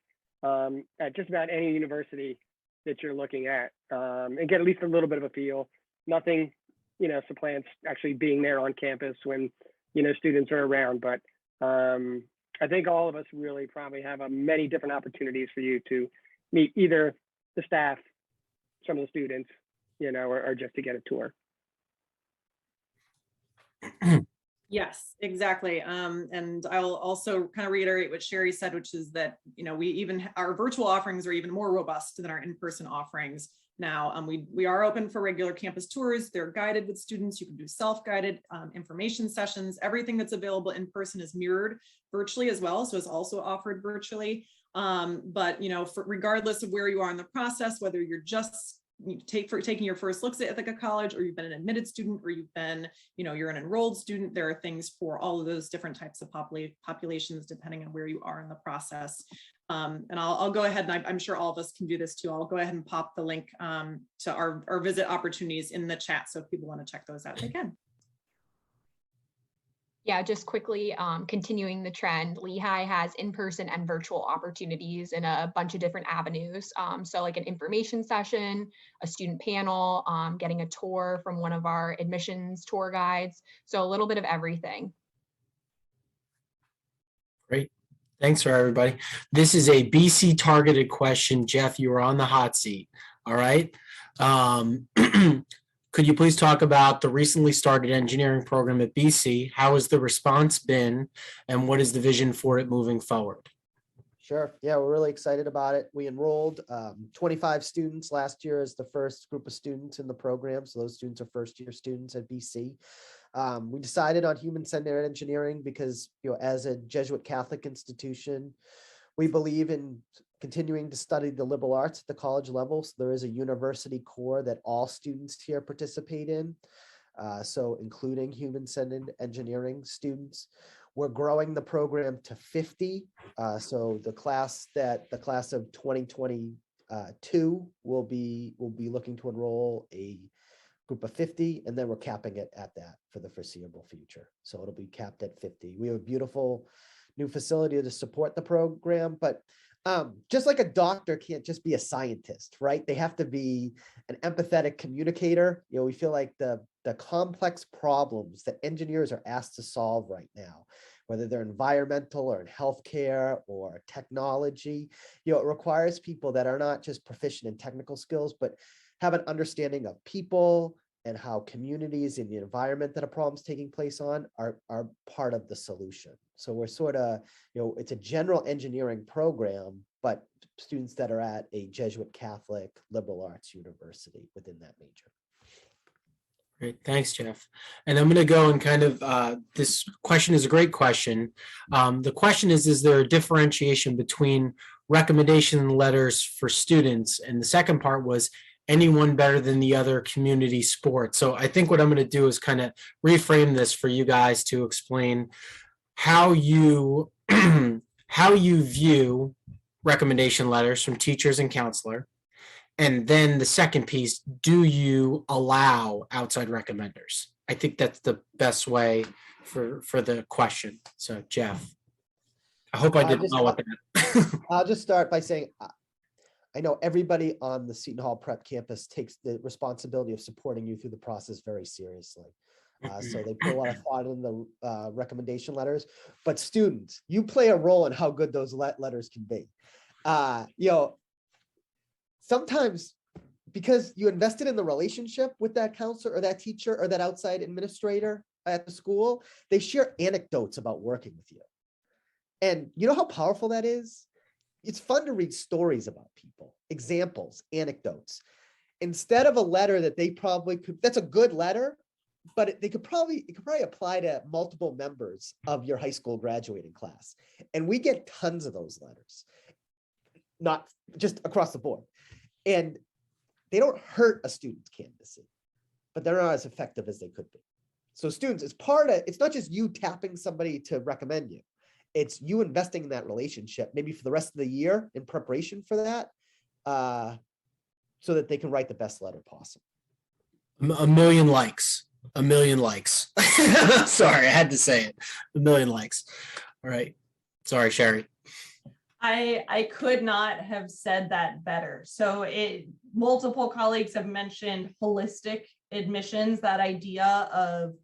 at just about any university that you're looking at, and get at least a little bit of a feel. Nothing, supplants actually being there on campus when, students are around. But I think all of us really probably have many different opportunities for you to meet either the staff, some of the students, or just to get a tour. Yes, exactly. And I'll also kind of reiterate what Sherry said, which is that, our virtual offerings are even more robust than our in-person offerings now. We are open for regular campus tours. They're guided with students. You can do self-guided information sessions. Everything that's available in person is mirrored virtually as well. So it's also offered virtually. But, regardless of where you are in the process, whether you're just taking your first looks at Ithaca College, or you've been an admitted student, or you've been, you're an enrolled student, there are things for all of those different types of populations, depending on where you are in the process. And I'll go ahead, and I'm sure all of us can do this too. I'll go ahead and pop the link to our visit opportunities in the chat. So if people want to check those out, they can. Yeah, just quickly continuing the trend, Lehigh has in-person and virtual opportunities in a bunch of different avenues. So like an information session, a student panel, getting a tour from one of our admissions tour guides. So a little bit of everything. Great. Thanks for everybody. This is a BC targeted question. Jeff, you are on the hot seat. All right. Could you please talk about the recently started engineering program at BC? How has the response been, and what is the vision for it moving forward? Sure. Yeah, we're really excited about it. We enrolled 25 students last year as the first group of students in the program. So those students are first-year students at BC. We decided on human-centered engineering because, as a Jesuit Catholic institution, we believe in continuing to study the liberal arts at the college level. So there is a university core that all students here participate in, so including human-centered engineering students. We're growing the program to 50. So the class of 2022 will be looking to enroll a group of 50, and then we're capping it at that for the foreseeable future. So it'll be capped at 50. We have a beautiful new facility to support the program, but just like a doctor can't just be a scientist, right? They have to be an empathetic communicator. We feel like the complex problems that engineers are asked to solve right now, whether they're environmental or in healthcare or technology, it requires people that are not just proficient in technical skills, but have an understanding of people and how communities in the environment that a problem's taking place on are part of the solution. So we're sort of, it's a general engineering program, but students that are at a Jesuit Catholic liberal arts university within that major. Great, thanks, Jeff. And I'm going to go and kind of, this question is a great question. The question is there a differentiation between recommendation letters for students? And the second part was, anyone better than the other community sport? So I think what I'm going to do is kind of reframe this for you guys to explain how you how you view recommendation letters from teachers and counselor. And then the second piece, do you allow outside recommenders? I think that's the best way for the question. So Jeff, I hope I did well with that. I'll just start by saying, I know everybody on the Seton Hall Prep campus takes the responsibility of supporting you through the process very seriously. So they put a lot of thought in the recommendation letters, but students, you play a role in how good those letters can be. Sometimes because you invested in the relationship with that counselor or that teacher or that outside administrator at the school, they share anecdotes about working with you. And you know how powerful that is? It's fun to read stories about people, examples, anecdotes, instead of a letter that they probably could, that's a good letter, but it could probably apply to multiple members of your high school graduating class. And we get tons of those letters, not just across the board. And they don't hurt a student's candidacy, but they're not as effective as they could be. So students, it's not just you tapping somebody to recommend you. It's you investing in that relationship, maybe for the rest of the year in preparation for that, so that they can write the best letter possible. A million likes. Sorry, I had to say it. 1 million likes. All right. Sorry, Sherry. I could not have said that better. So multiple colleagues have mentioned holistic admissions, that idea of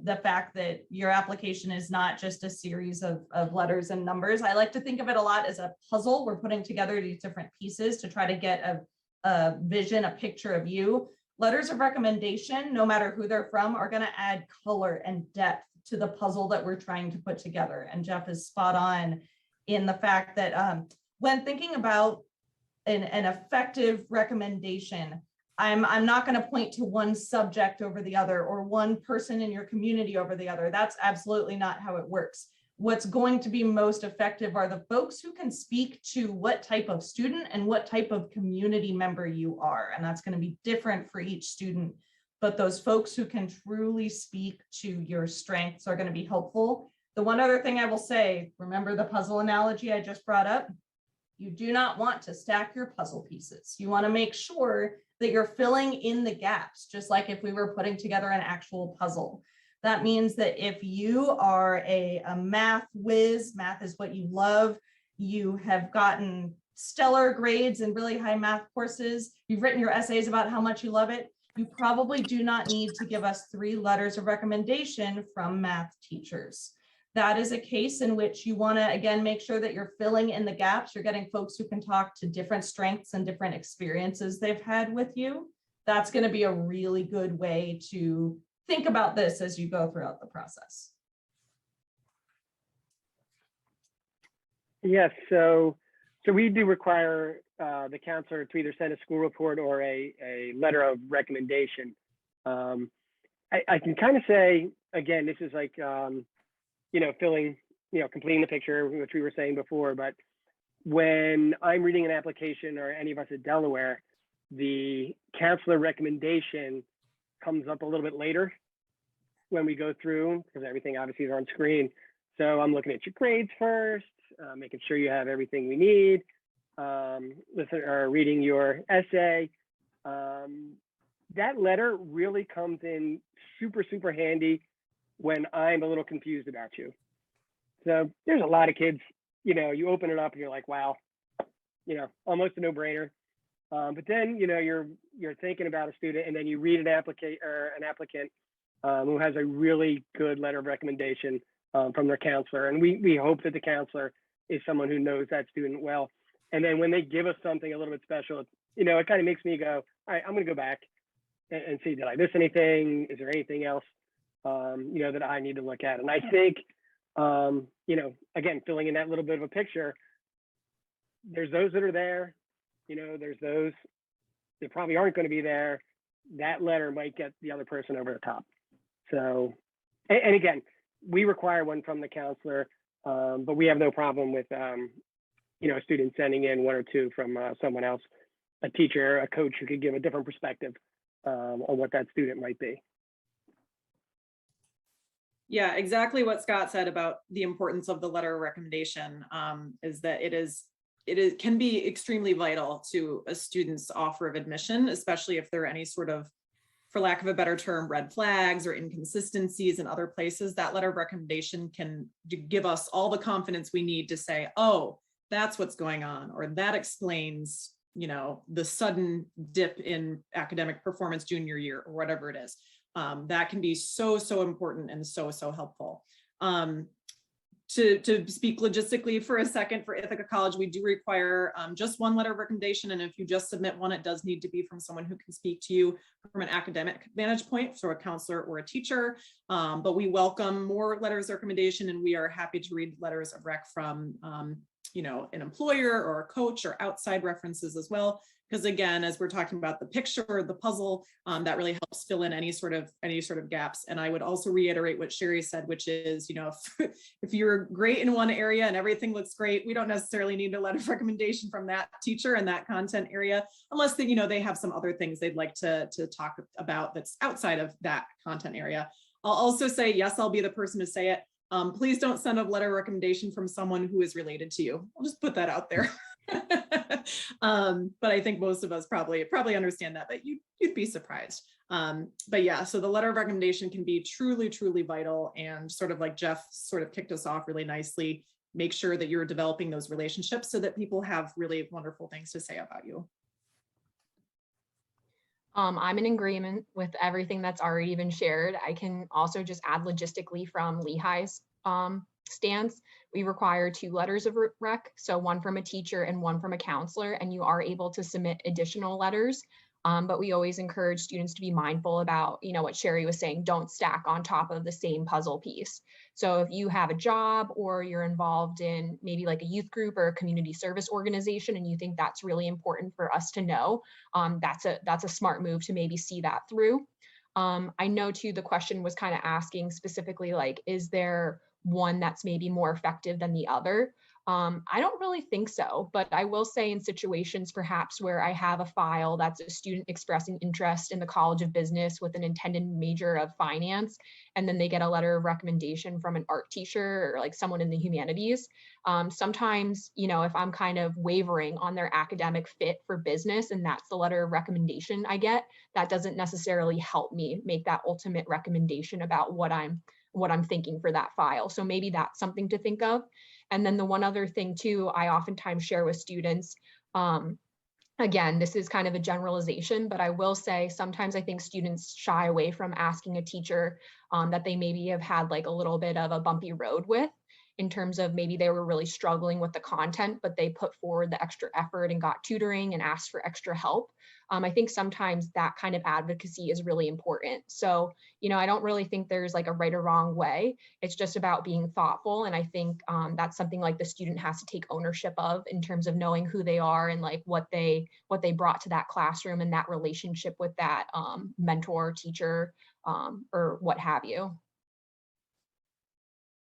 the fact that your application is not just a series of letters and numbers. I like to think of it a lot as a puzzle. We're putting together these different pieces to try to get a vision, a picture of you. Letters of recommendation, no matter who they're from, are going to add color and depth to the puzzle that we're trying to put together. And Jeff is spot on in the fact that when thinking about an effective recommendation, I'm not going to point to one subject over the other or one person in your community over the other. That's absolutely not how it works. What's going to be most effective are the folks who can speak to what type of student and what type of community member you are. And that's going to be different for each student. But those folks who can truly speak to your strengths are going to be helpful. The one other thing I will say, remember the puzzle analogy I just brought up? You do not want to stack your puzzle pieces. You want to make sure that you're filling in the gaps, just like if we were putting together an actual puzzle. That means that if you are a math whiz, math is what you love, you have gotten stellar grades in really high math courses, you've written your essays about how much you love it, you probably do not need to give us 3 letters of recommendation from math teachers. That is a case in which you want to, again, make sure that you're filling in the gaps. You're getting folks who can talk to different strengths and different experiences they've had with you. That's going to be a really good way to think about this as you go throughout the process. Yes, so we do require the counselor to either send a school report or a letter of recommendation. I can kind of say, again, this is like, completing the picture, which we were saying before, but when I'm reading an application, or any of us at Delaware, the counselor recommendation comes up a little bit later when we go through, because everything obviously is on screen. So I'm looking at your grades first, making sure you have everything we need, reading your essay. That letter really comes in super, super handy when I'm a little confused about you. So there's a lot of kids, you open it up and you're like, wow, almost a no-brainer. But then, you're thinking about a student, and then you read an applicant who has a really good letter of recommendation from their counselor. And we hope that the counselor is someone who knows that student well. And then when they give us something a little bit special, it kind of makes me go, all right, I'm going to go back and see, did I miss anything? Is there anything else, that I need to look at? And I think, again, filling in that little bit of a picture, there's those that are there, there's those that probably aren't going to be there. That letter might get the other person over the top. So, and again, we require one from the counselor, but we have no problem with, a student sending in one or two from someone else, a teacher, a coach who could give a different perspective on what that student might be. Yeah, exactly what Scott said about the importance of the letter of recommendation, is that it can be extremely vital to a student's offer of admission, especially if there are any sort of, for lack of a better term, red flags or inconsistencies in other places. That letter of recommendation can give us all the confidence we need to say, oh, that's what's going on, or that explains, the sudden dip in academic performance junior year, or whatever it is. That can be so important and so helpful. To speak logistically for a second, for Ithaca College, we do require just one letter of recommendation. And if you just submit one, it does need to be from someone who can speak to you from an academic vantage point, so a counselor or a teacher. But we welcome more letters of recommendation, and we are happy to read letters of rec from an employer or a coach, or outside references as well. Because again, as we're talking about the picture or the puzzle, that really helps fill in any sort of gaps. And I would also reiterate what Sherry said, which is, if you're great in one area and everything looks great, we don't necessarily need a letter of recommendation from that teacher and that content area, unless that, they have some other things they'd like to talk about that's outside of that content area. I'll also say, yes, I'll be the person to say it. Please don't send a letter of recommendation from someone who is related to you. I'll just put that out there. But I think most of us probably understand that, but you'd be surprised. But yeah, so the letter of recommendation can be truly vital, and sort of like Jeff sort of kicked us off really nicely. Make sure that you're developing those relationships so that people have really wonderful things to say about you. I'm in agreement with everything that's already been shared. I can also just add logistically from Lehigh's stance. We require 2 letters of rec, so one from a teacher and one from a counselor, and you are able to submit additional letters. But we always encourage students to be mindful about, what Sherry was saying, don't stack on top of the same puzzle piece. So if you have a job, or you're involved in maybe like a youth group or a community service organization, and you think that's really important for us to know, that's a smart move to maybe see that through. I know too, the question was kind of asking specifically, like, is there one that's maybe more effective than the other? I don't really think so, but I will say in situations perhaps where I have a file that's a student expressing interest in the College of Business with an intended major of finance, and then they get a letter of recommendation from an art teacher or like someone in the humanities. Sometimes, if I'm kind of wavering on their academic fit for business and that's the letter of recommendation I get, that doesn't necessarily help me make that ultimate recommendation about what I'm thinking for that file. So maybe that's something to think of. And then the one other thing too, I oftentimes share with students, again, this is kind of a generalization, but I will say sometimes I think students shy away from asking a teacher that they maybe have had like a little bit of a bumpy road with, in terms of maybe they were really struggling with the content, but they put forward the extra effort and got tutoring and asked for extra help. I think sometimes that kind of advocacy is really important. So, I don't really think there's like a right or wrong way. It's just about being thoughtful. And I think that's something like the student has to take ownership of, in terms of knowing who they are and like what they brought to that classroom and that relationship with that mentor, teacher, or what have you.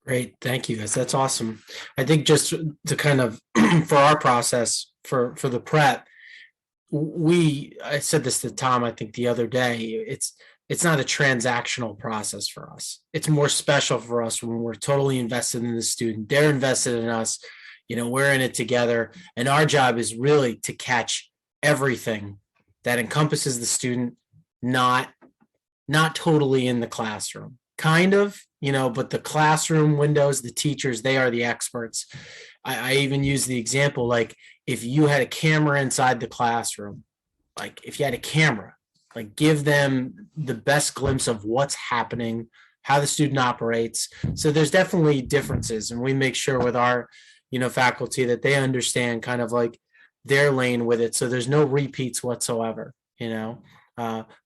Great. Thank you, guys. That's awesome. I think just to kind of, for our process for the prep, I said this to Tom, I think the other day, it's not a transactional process for us. It's more special for us when we're totally invested in the student. They're invested in us, we're in it together. And our job is really to catch everything that encompasses the student, not totally in the classroom. Kind of, but the classroom windows, the teachers, they are the experts. I even use the example, like if you had a camera inside the classroom, like if you had a camera, like give them the best glimpse of what's happening, how the student operates. So there's definitely differences, and we make sure with our, faculty that they understand kind of like their lane with it. So there's no repeats whatsoever,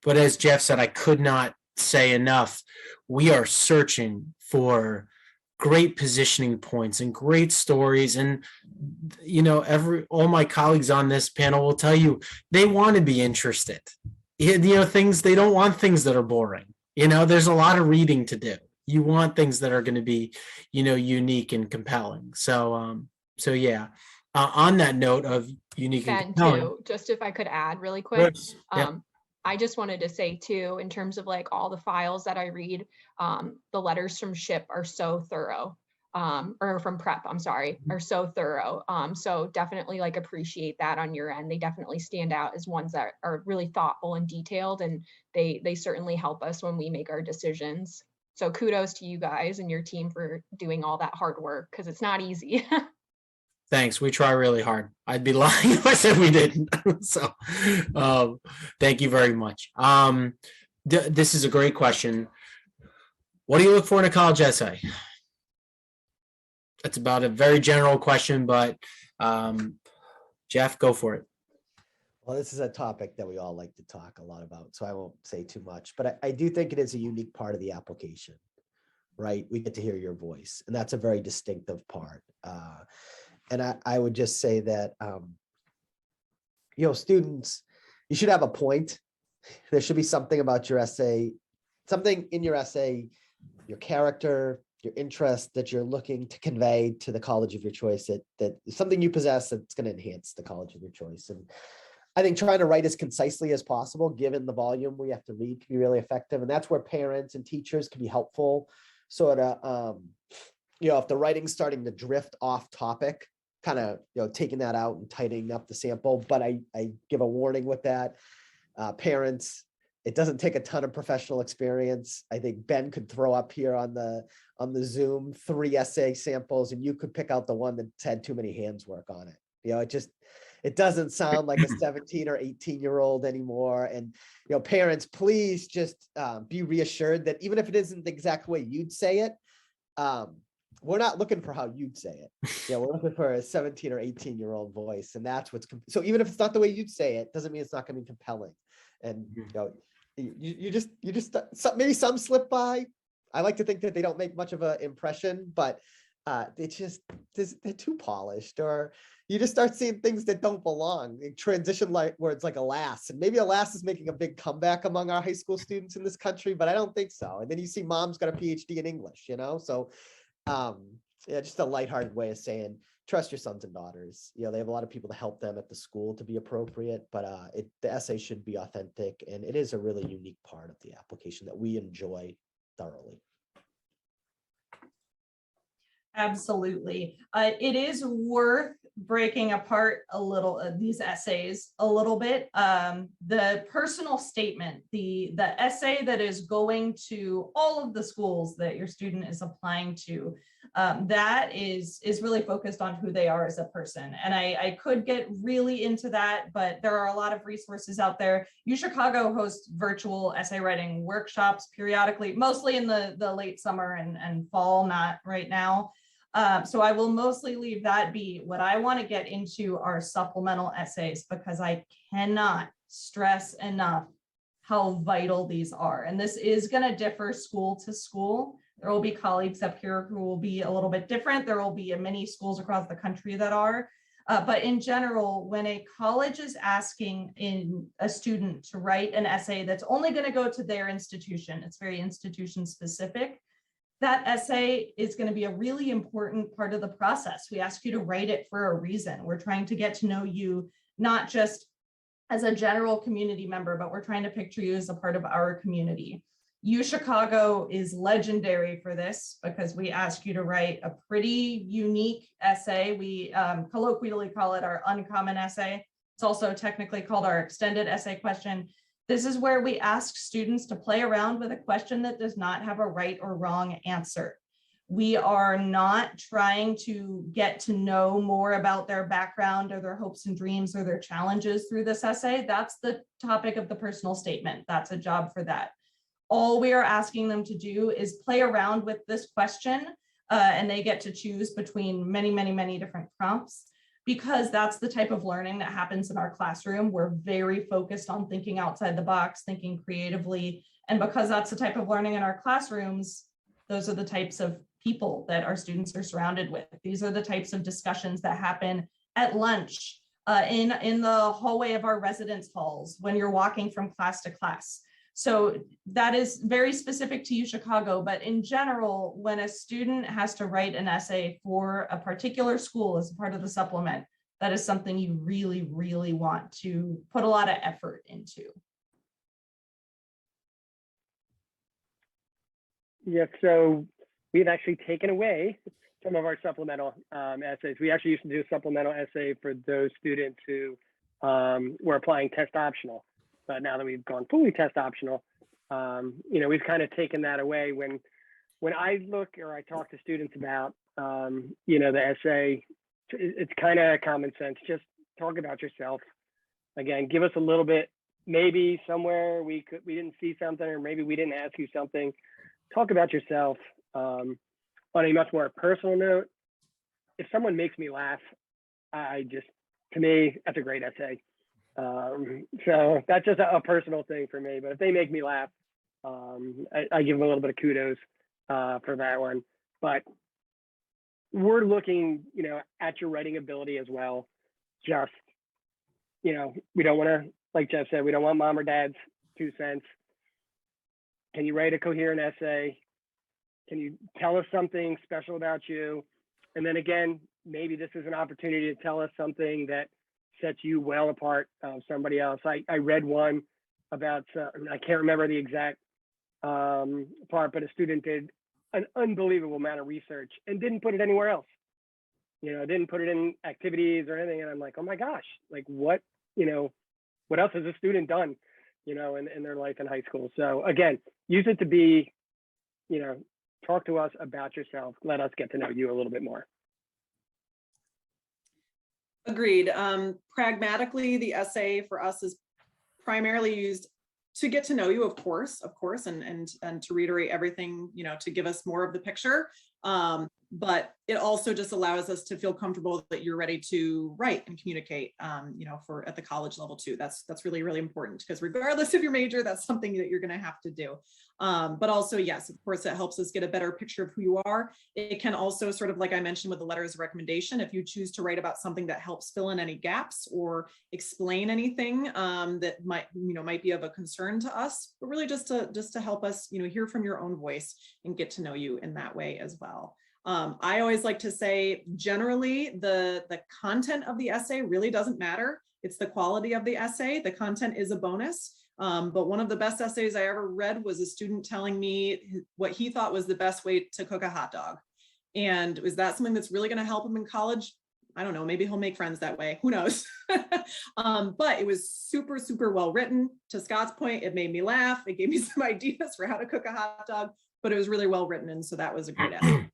But as Jeff said, I could not say enough. We are searching for great positioning points and great stories. And, all my colleagues on this panel will tell you they want to be interested. Things, they don't want things that are boring. There's a lot of reading to do. You want things that are going to be, unique and compelling. So yeah. On that note of unique and Ben, compelling. too, just if I could add really quick. Yeah. I just wanted to say too, in terms of like all the files that I read, the letters from SHIP are so thorough, or from PrEP, I'm sorry, are so thorough. So definitely like appreciate that on your end. They definitely stand out as ones that are really thoughtful and detailed, and they certainly help us when we make our decisions. So kudos to you guys and your team for doing all that hard work, because it's not easy. Thanks. We try really hard. I'd be lying if I said we didn't. So thank you very much. This is a great question. What do you look for in a college essay? That's about a very general question, but Jeff, go for it. Well, this is a topic that we all like to talk a lot about, so I won't say too much, but I do think it is a unique part of the application, right? We get to hear your voice, and that's a very distinctive part. And I would just say that, students, you should have a point. There should be something about your essay, something in your essay, your character, your interest that you're looking to convey to the college of your choice, that something you possess that's going to enhance the college of your choice. And I think trying to write as concisely as possible, given the volume we have to read, can be really effective. And that's where parents and teachers can be helpful. Sort of, if the writing's starting to drift off topic, kind of, taking that out and tightening up the sample. But I give a warning with that. Parents, it doesn't take a ton of professional experience. I think Ben could throw up here on the Zoom 3 essay samples, and you could pick out the one that's had too many hands work on it. It doesn't sound like a 17 or 18-year-old anymore. And, parents, please just be reassured that even if it isn't the exact way you'd say it, we're not looking for how you'd say it. We're looking for a 17 or 18-year-old voice. And that's so even if it's not the way you'd say it, doesn't mean it's not going to be compelling. And, you just maybe some slip by. I like to think that they don't make much of an impression, but they're too polished, or you just start seeing things that don't belong. Transition words like alas, and maybe alas is making a big comeback among our high school students in this country, but I don't think so. And then you see mom's got a PhD in English, so just a lighthearted way of saying trust your sons and daughters. They have a lot of people to help them at the school to be appropriate, but the essay should be authentic, and it is a really unique part of the application that we enjoy thoroughly. Absolutely. It is worth breaking apart a little these essays a little bit. The personal statement, the essay that is going to all of the schools that your student is applying to, that is really focused on who they are as a person. And I could get really into that, but there are a lot of resources out there. UChicago hosts virtual essay writing workshops periodically, mostly in the late summer and fall, not right now. So I will mostly leave that be. What I want to get into are supplemental essays, because I cannot stress enough how vital these are. And this is going to differ school to school. There will be colleagues up here who will be a little bit different. There will be many schools across the country that are. But in general, when a college is asking a student to write an essay that's only going to go to their institution, it's very institution specific, that essay is going to be a really important part of the process. We ask you to write it for a reason. We're trying to get to know you, not just as a general community member, but we're trying to picture you as a part of our community. UChicago is legendary for this, because we ask you to write a pretty unique essay. We colloquially call it our uncommon essay. It's also technically called our extended essay question. This is where we ask students to play around with a question that does not have a right or wrong answer. We are not trying to get to know more about their background or their hopes and dreams or their challenges through this essay. That's the topic of the personal statement. That's a job for that. All we are asking them to do is play around with this question, and they get to choose between many, many, many different prompts. because that's the type of learning that happens in our classroom. We're very focused on thinking outside the box, thinking creatively. And because that's the type of learning in our classrooms, those are the types of people that our students are surrounded with. These are the types of discussions that happen at lunch, in the hallway of our residence halls, when you're walking from class to class. So that is very specific to UChicago, but in general, when a student has to write an essay for a particular school as part of the supplement, that is something you really, really want to put a lot of effort into. Yeah, so we've actually taken away some of our supplemental essays. We actually used to do a supplemental essay for those students who were applying test optional. But now that we've gone fully test optional, you know, we've kind of taken that away. When I look or I talk to students about, you know, the essay, it's kind of common sense. Just talk about yourself. Again, give us a little bit. Maybe somewhere we didn't see something, or maybe we didn't ask you something. Talk about yourself on a much more personal note. If someone makes me laugh, to me, that's a great essay. So that's just a personal thing for me. But if they make me laugh, I give them a little bit of kudos for that one. But we're looking, you know, at your writing ability as well. Just, you know, we don't want to, like Jeff said, we don't want mom or dad's 2 cents. Can you write a coherent essay? Can you tell us something special about you? And then again, maybe this is an opportunity to tell us something that sets you well apart from somebody else. I read one about, I can't remember the exact part, but a student did an unbelievable amount of research and didn't put it anywhere else. You know, didn't put it in activities or anything. And I'm like, oh my gosh, like what, you know, what else has a student done, you know, in their life in high school? So again, use it to be, you know, talk to us about yourself. Let us get to know you a little bit more. Agreed. Pragmatically, the essay for us is primarily used to get to know you, of course, and to reiterate everything, you know, to give us more of the picture. But it also just allows us to feel comfortable that you're ready to write and communicate, you know, at the college level too. That's really, really important, because regardless of your major, that's something that you're going to have to do. But also, yes, of course, it helps us get a better picture of who you are. It can also sort of, like I mentioned with the letters of recommendation, if you choose to write about something that helps fill in any gaps or explain anything that might be of a concern to us, but really just to help us, you know, hear from your own voice and get to know you in that way as well. I always like to say, generally, the content of the essay really doesn't matter. It's the quality of the essay. The content is a bonus. But one of the best essays I ever read was a student telling me what he thought was the best way to cook a hot dog. And is that something that's really going to help him in college? I don't know, maybe he'll make friends that way. Who knows? But it was super, super well written. To Scott's point, it made me laugh. It gave me some ideas for how to cook a hot dog, but it was really well written. And so that was a great essay.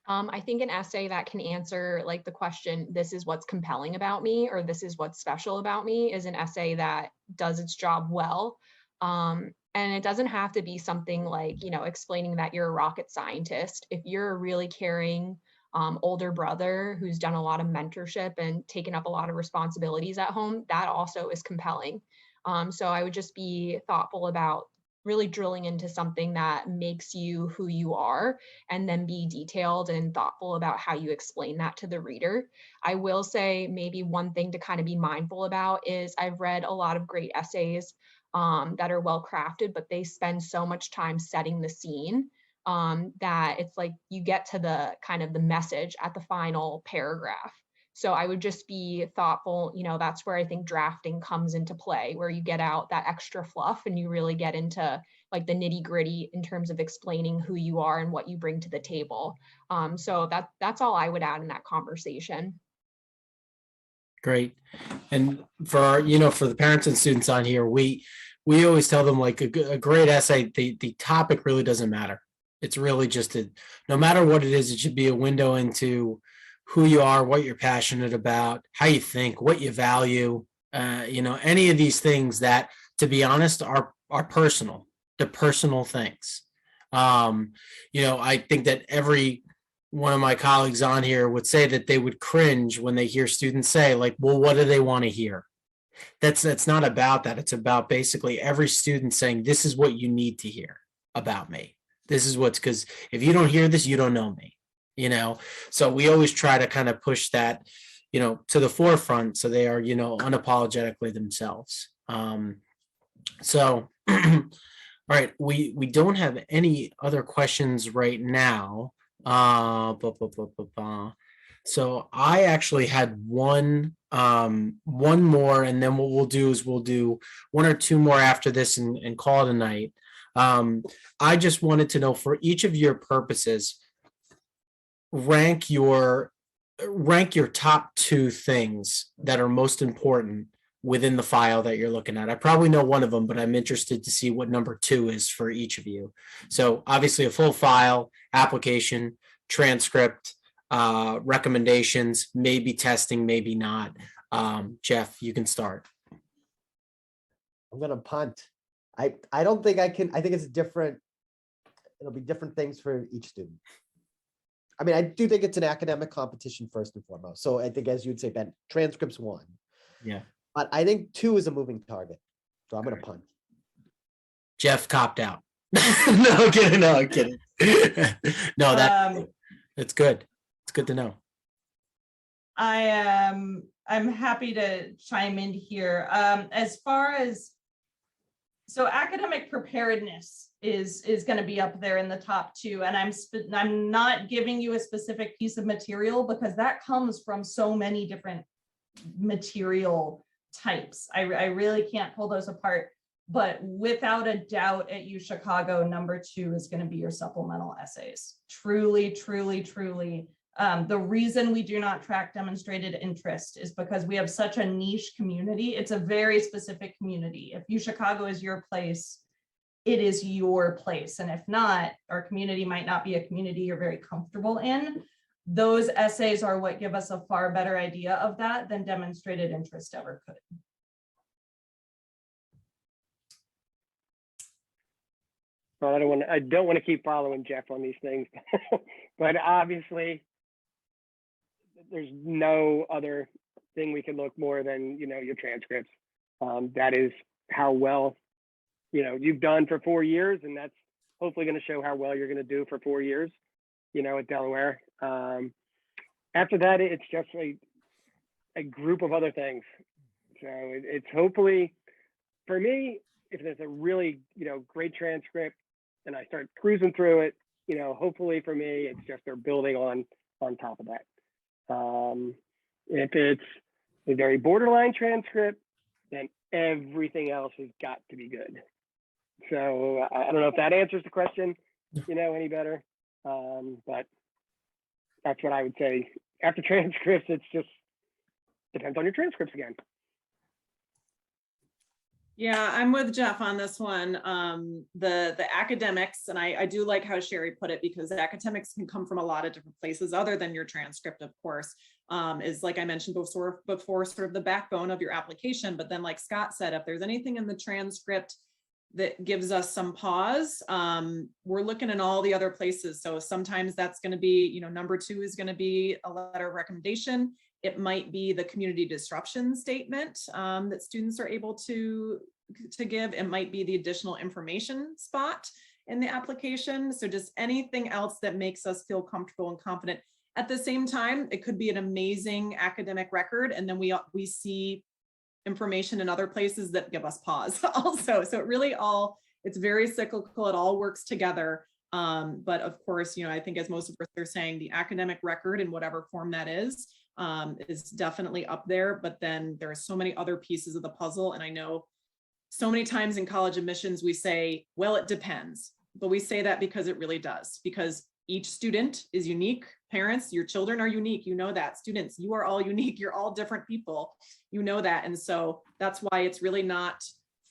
I think an essay that can answer like the question, this is what's compelling about me, or this is what's special about me, is an essay that does its job well. And it doesn't have to be something like, you know, explaining that you're a rocket scientist. If you're a really caring older brother who's done a lot of mentorship and taken up a lot of responsibilities at home, that also is compelling. So I would just be thoughtful about really drilling into something that makes you who you are, and then be detailed and thoughtful about how you explain that to the reader. I will say maybe one thing to kind of be mindful about is I've read a lot of great essays that are well crafted, but they spend so much time setting the scene that it's like you get to the kind of the message at the final paragraph. So I would just be thoughtful, you know, that's where I think drafting comes into play, where you get out that extra fluff and you really get into like the nitty gritty in terms of explaining who you are and what you bring to the table. So that's all I would add in that conversation. Great. And for, you know, for the parents and students on here, we always tell them like a great essay, the topic really doesn't matter. It's really just no matter what it is, it should be a window into who you are, what you're passionate about, how you think, what you value, you know, any of these things that, to be honest, are personal, the personal things. You know, I think that every one of my colleagues on here would say that they would cringe when they hear students say, like, well, what do they want to hear? That's not about that. It's about basically every student saying, this is what you need to hear about me. This is what's, because if you don't hear this, you don't know me, you know? So we always try to kind of push that, you know, to the forefront. So they are, you know, unapologetically themselves. So, all right, we don't have any other questions right now. So I actually had one more, and then what we'll do is we'll do one or two more after this and call it a night. I just wanted to know, for each of your purposes, rank your top two things that are most important within the file that you're looking at. I probably know one of them, but I'm interested to see what number two is for each of you. So obviously a full file, application, transcript, recommendations, maybe testing, maybe not. Jeff, you can start. I'm gonna punt. I don't think I can. I think it's different. It'll be different things for each student. I mean, I do think it's an academic competition first and foremost. So I think, as you'd say, Ben, transcripts one. Yeah. But I think two is a moving target. So I'm gonna punt. Jeff copped out. No, kidding. No, I'm kidding. No, that's good. It's good to know. I'm happy to chime in here. As far as, so academic preparedness is going to be up there in the top two, and I'm not giving you a specific piece of material because that comes from so many different material types. I really can't pull those apart, but without a doubt at UChicago, number two is going to be your supplemental essays. Truly, truly, truly. The reason we do not track demonstrated interest is because we have such a niche community. It's a very specific community. If UChicago is your place, it is your place. And if not, our community might not be a community you're very comfortable in. Those essays are what give us a far better idea of that than demonstrated interest ever could. Well, I don't want to keep following Jeff on these things, but obviously there's no other thing we can look more than, you know, your transcripts. That is how well, you know, you've done for 4 years, and that's hopefully going to show how well you're going to do for 4 years, you know, at Delaware. After that, it's just a group of other things. So it's hopefully, for me, if there's a really, you know, great transcript and I start cruising through it, you know, hopefully for me, it's just they're building on top of that. If it's a very borderline transcript, then everything else has got to be good. So I don't know if that answers the question, you know, any better. But that's what I would say. After transcripts, it's just depends on your transcripts again. Yeah, I'm with Jeff on this one. The academics, and I do like how Sherry put it, because academics can come from a lot of different places other than your transcript, of course, is, like I mentioned before, sort of the backbone of your application. But then, like Scott said, if there's anything in the transcript that gives us some pause, we're looking in all the other places. So sometimes that's going to be, you know, number two is going to be a letter of recommendation. It might be the community disruption statement that students are able to give. It might be the additional information spot in the application. So just anything else that makes us feel comfortable and confident. At the same time, it could be an amazing academic record, and then we see information in other places that give us pause also. So it really it's very cyclical. It all works together. But of course, you know, I think, as most of us are saying, the academic record in whatever form that is definitely up there. But then there are so many other pieces of the puzzle. And I know so many times in college admissions, we say, well, it depends. But we say that because it really does, because each student is unique. Parents, your children are unique. You know that. Students, you are all unique. You're all different people. You know that. And so that's why it's really not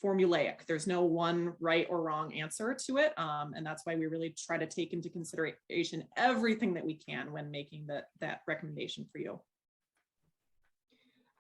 formulaic. There's no one right or wrong answer to it. And that's why we really try to take into consideration everything that we can when making that recommendation for you.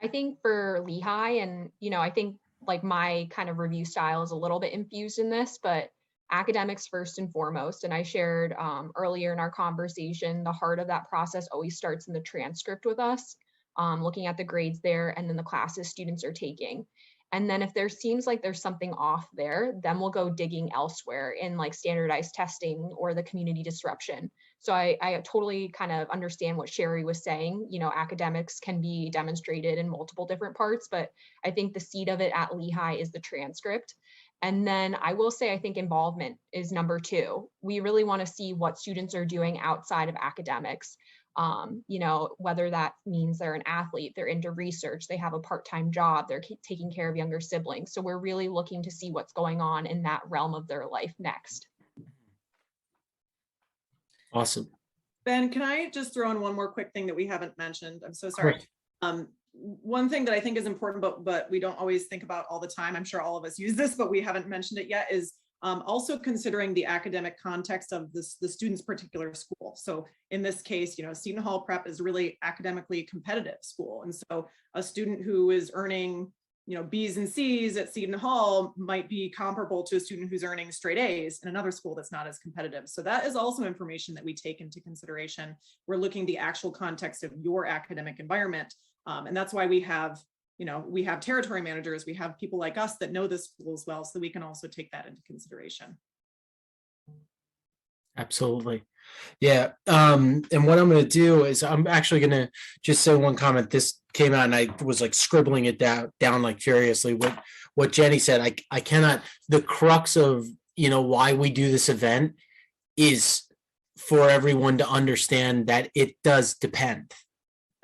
I think for Lehigh, and, you know, I think like my kind of review style is a little bit infused in this, but academics first and foremost. And I shared earlier in our conversation, the heart of that process always starts in the transcript with us, looking at the grades there and then the classes students are taking. And then if there seems like there's something off there, then we'll go digging elsewhere in like standardized testing or the community disruption. So I totally kind of understand what Sherry was saying. You know, academics can be demonstrated in multiple different parts, but I think the seed of it at Lehigh is the transcript. And then I will say, I think involvement is number 2. We really want to see what students are doing outside of academics. You know, whether that means they're an athlete, they're into research, they have a part-time job, they're taking care of younger siblings. So we're really looking to see what's going on in that realm of their life next. Awesome. Ben, can I just throw in one more quick thing that we haven't mentioned? I'm so sorry. One thing that I think is important, but we don't always think about all the time, I'm sure all of us use this, but we haven't mentioned it yet, is also considering the academic context of the student's particular school. So in this case, you know, Seton Hall Prep is really academically competitive school. And so a student who is earning, you know, B's and C's at Seton Hall might be comparable to a student who's earning straight A's in another school that's not as competitive. So that is also information that we take into consideration. We're looking at the actual context of your academic environment. And that's why we have, you know, we have territory managers, we have people like us that know this school as well, so we can also take that into consideration. Absolutely. Yeah. And what I'm going to do is I'm actually going to just say one comment. This came out and I was like scribbling it down like furiously. What Jenny said, I cannot, the crux of, you know, why we do this event is for everyone to understand that it does depend.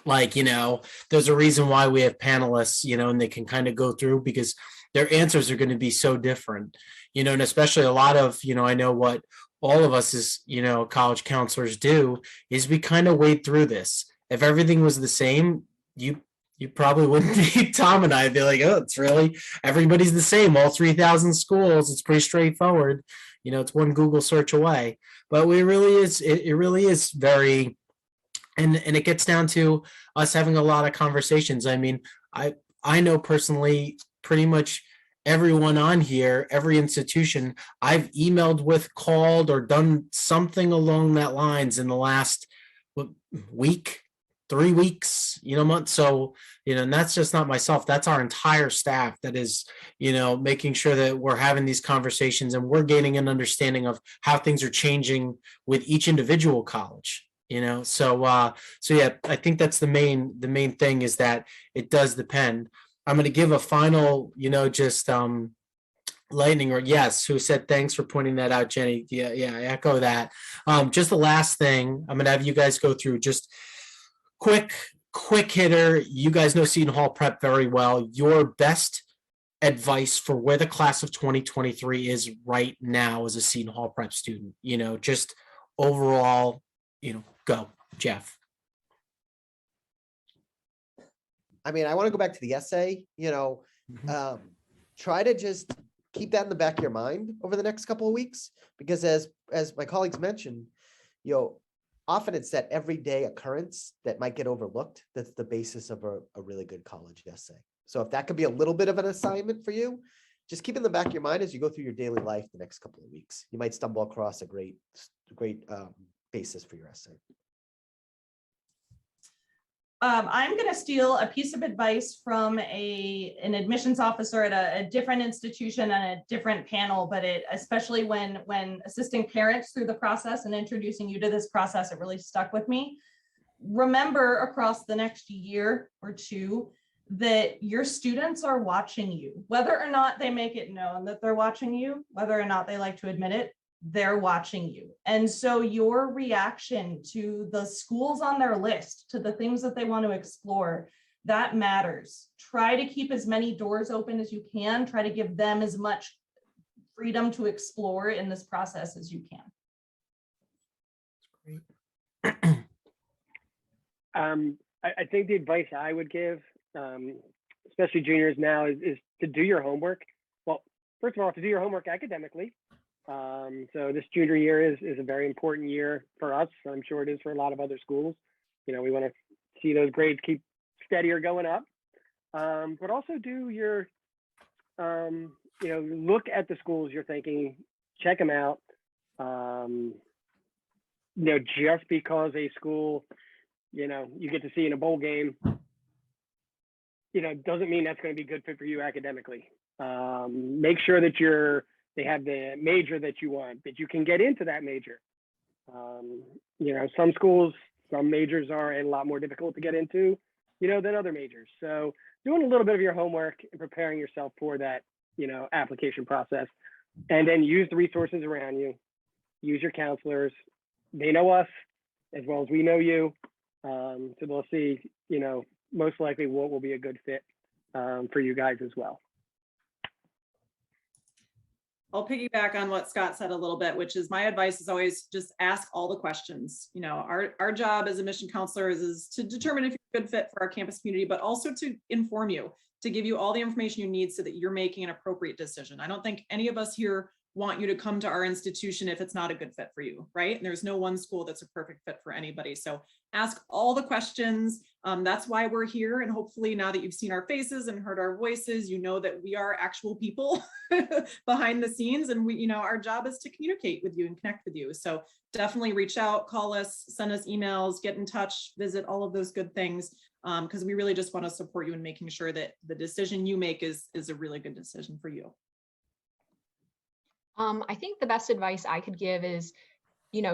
Like, you know, there's a reason why we have panelists, you know, and they can kind of go through because their answers are going to be so different, you know, and especially a lot of, you know, I know what all of us as, you know, college counselors do is we kind of wade through this. If everything was the same, you probably wouldn't be Tom and I'd be like, oh, it's really, everybody's the same, all 3,000 schools. It's pretty straightforward. You know, it's one Google search away, but it really is very, and it gets down to us having a lot of conversations. I mean, I know personally pretty much everyone on here, every institution I've emailed with, called, or done something along that lines in the last week, 3 weeks, you know, month. So, you know, and that's just not myself. That's our entire staff that is, you know, making sure that we're having these conversations and we're gaining an understanding of how things are changing with each individual college. You know, so yeah, I think that's the main thing is that it does depend. I'm going to give a final, you know, just lightning or yes, who said thanks for pointing that out, Jenny. Yeah, I echo that. Just the last thing, I'm going to have you guys go through just quick hitter. You guys know Seton Hall Prep very well. Your best advice for where the class of 2023 is right now as a Seton Hall Prep student, you know, just overall, you know, go, Jeff. I mean, I want to go back to the essay, you know, try to just keep that in the back of your mind over the next couple of weeks, because as my colleagues mentioned, you know, often it's that everyday occurrence that might get overlooked. That's the basis of a really good college essay. So if that could be a little bit of an assignment for you, just keep it in the back of your mind as you go through your daily life the next couple of weeks. You might stumble across a great basis for your essay. I'm going to steal a piece of advice from an admissions officer at a different institution and a different panel, but especially when assisting parents through the process and introducing you to this process, it really stuck with me. Remember across the next year or two that your students are watching you, whether or not they make it known that they're watching you, whether or not they like to admit it, they're watching you. And so your reaction to the schools on their list, to the things that they want to explore, that matters. Try to keep as many doors open as you can. Try to give them as much freedom to explore in this process as you can. I think the advice I would give, especially juniors now, is to do your homework. Well, first of all, to do your homework academically. So this junior year is a very important year for us. I'm sure it is for a lot of other schools. You know, we want to see those grades keep steady or going up, but also do your, you know, look at the schools you're thinking check them out. Just because a school, you get to see in a bowl game, doesn't mean that's going to be good fit for you academically. Make sure that they have the major that you want, that you can get into that major. Some schools, some majors are a lot more difficult to get into, than other majors. So doing a little bit of your homework and preparing yourself for that, application process, and then use the resources around you, use your counselors. They know us as well as we know you. So they'll see, most likely what will be a good fit for you guys as well. I'll piggyback on what Scott said a little bit, which is my advice is always just ask all the questions. Our job as admission counselors is to determine if you're a good fit for our campus community, but also to inform you, to give you all the information you need so that you're making an appropriate decision. I don't think any of us here want you to come to our institution if it's not a good fit for you, right? And there's no one school that's a perfect fit for anybody. So ask all the questions. That's why we're here. And hopefully now that you've seen our faces and heard our voices, you know that we are actual people behind the scenes. And our job is to communicate with you and connect with you. So definitely reach out, call us, send us emails, get in touch, visit, all of those good things. Because we really just want to support you in making sure that the decision you make is a really good decision for you. I think the best advice I could give is,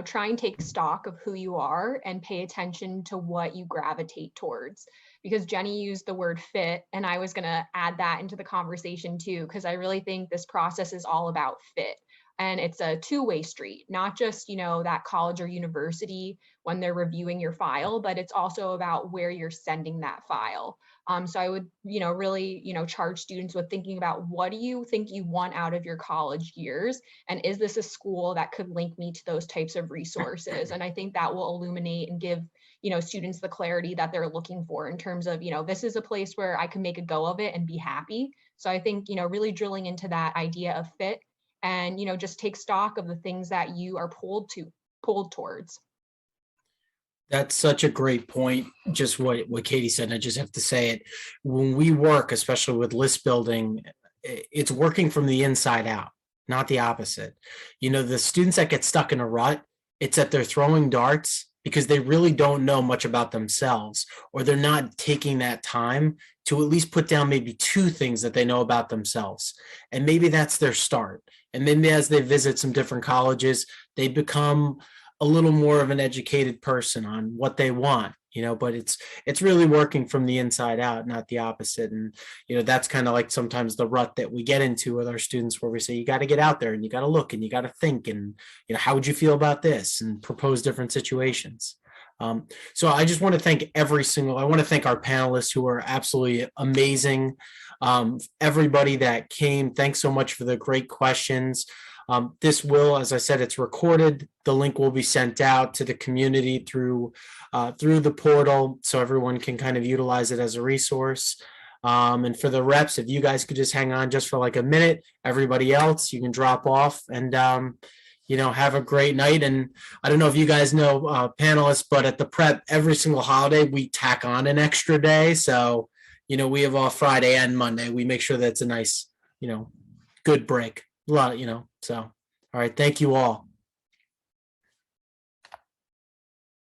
try and take stock of who you are and pay attention to what you gravitate towards. Because Jenny used the word fit, and I was going to add that into the conversation too, because I really think this process is all about fit. And it's a two-way street, not just, that college or university when they're reviewing your file, but it's also about where you're sending that file. So I would, really, charge students with thinking about what do you think you want out of your college years? And is this a school that could link me to those types of resources? And I think that will illuminate and give, students the clarity that they're looking for in terms of, this is a place where I can make a go of it and be happy. So I think, really drilling into that idea of fit and, just take stock of the things that you are pulled towards. That's such a great point. Just what Katie said, and I just have to say it. When we work, especially with list building, it's working from the inside out, not the opposite. The students that get stuck in a rut, it's that they're throwing darts because they really don't know much about themselves, or they're not taking that time to at least put down maybe 2 things that they know about themselves. And maybe that's their start. And then as they visit some different colleges, they become a little more of an educated person on what they want, but it's really working from the inside out, not the opposite. And, that's kind of like sometimes the rut that we get into with our students, where we say, you got to get out there and you got to look and you got to think, and, how would you feel about this, and propose different situations. So I just want to thank I want to thank our panelists who are absolutely amazing. Everybody that came, thanks so much for the great questions. This will, as I said, it's recorded. The link will be sent out to the community through the portal, so everyone can kind of utilize it as a resource. And for the reps, if you guys could just hang on just for like a minute, everybody else, you can drop off and, have a great night. And I don't know if you guys know panelists, but at the prep, every single holiday, we tack on an extra day. So, we have off Friday and Monday. We make sure that's a nice, good break. A lot, so, all right. Thank you all.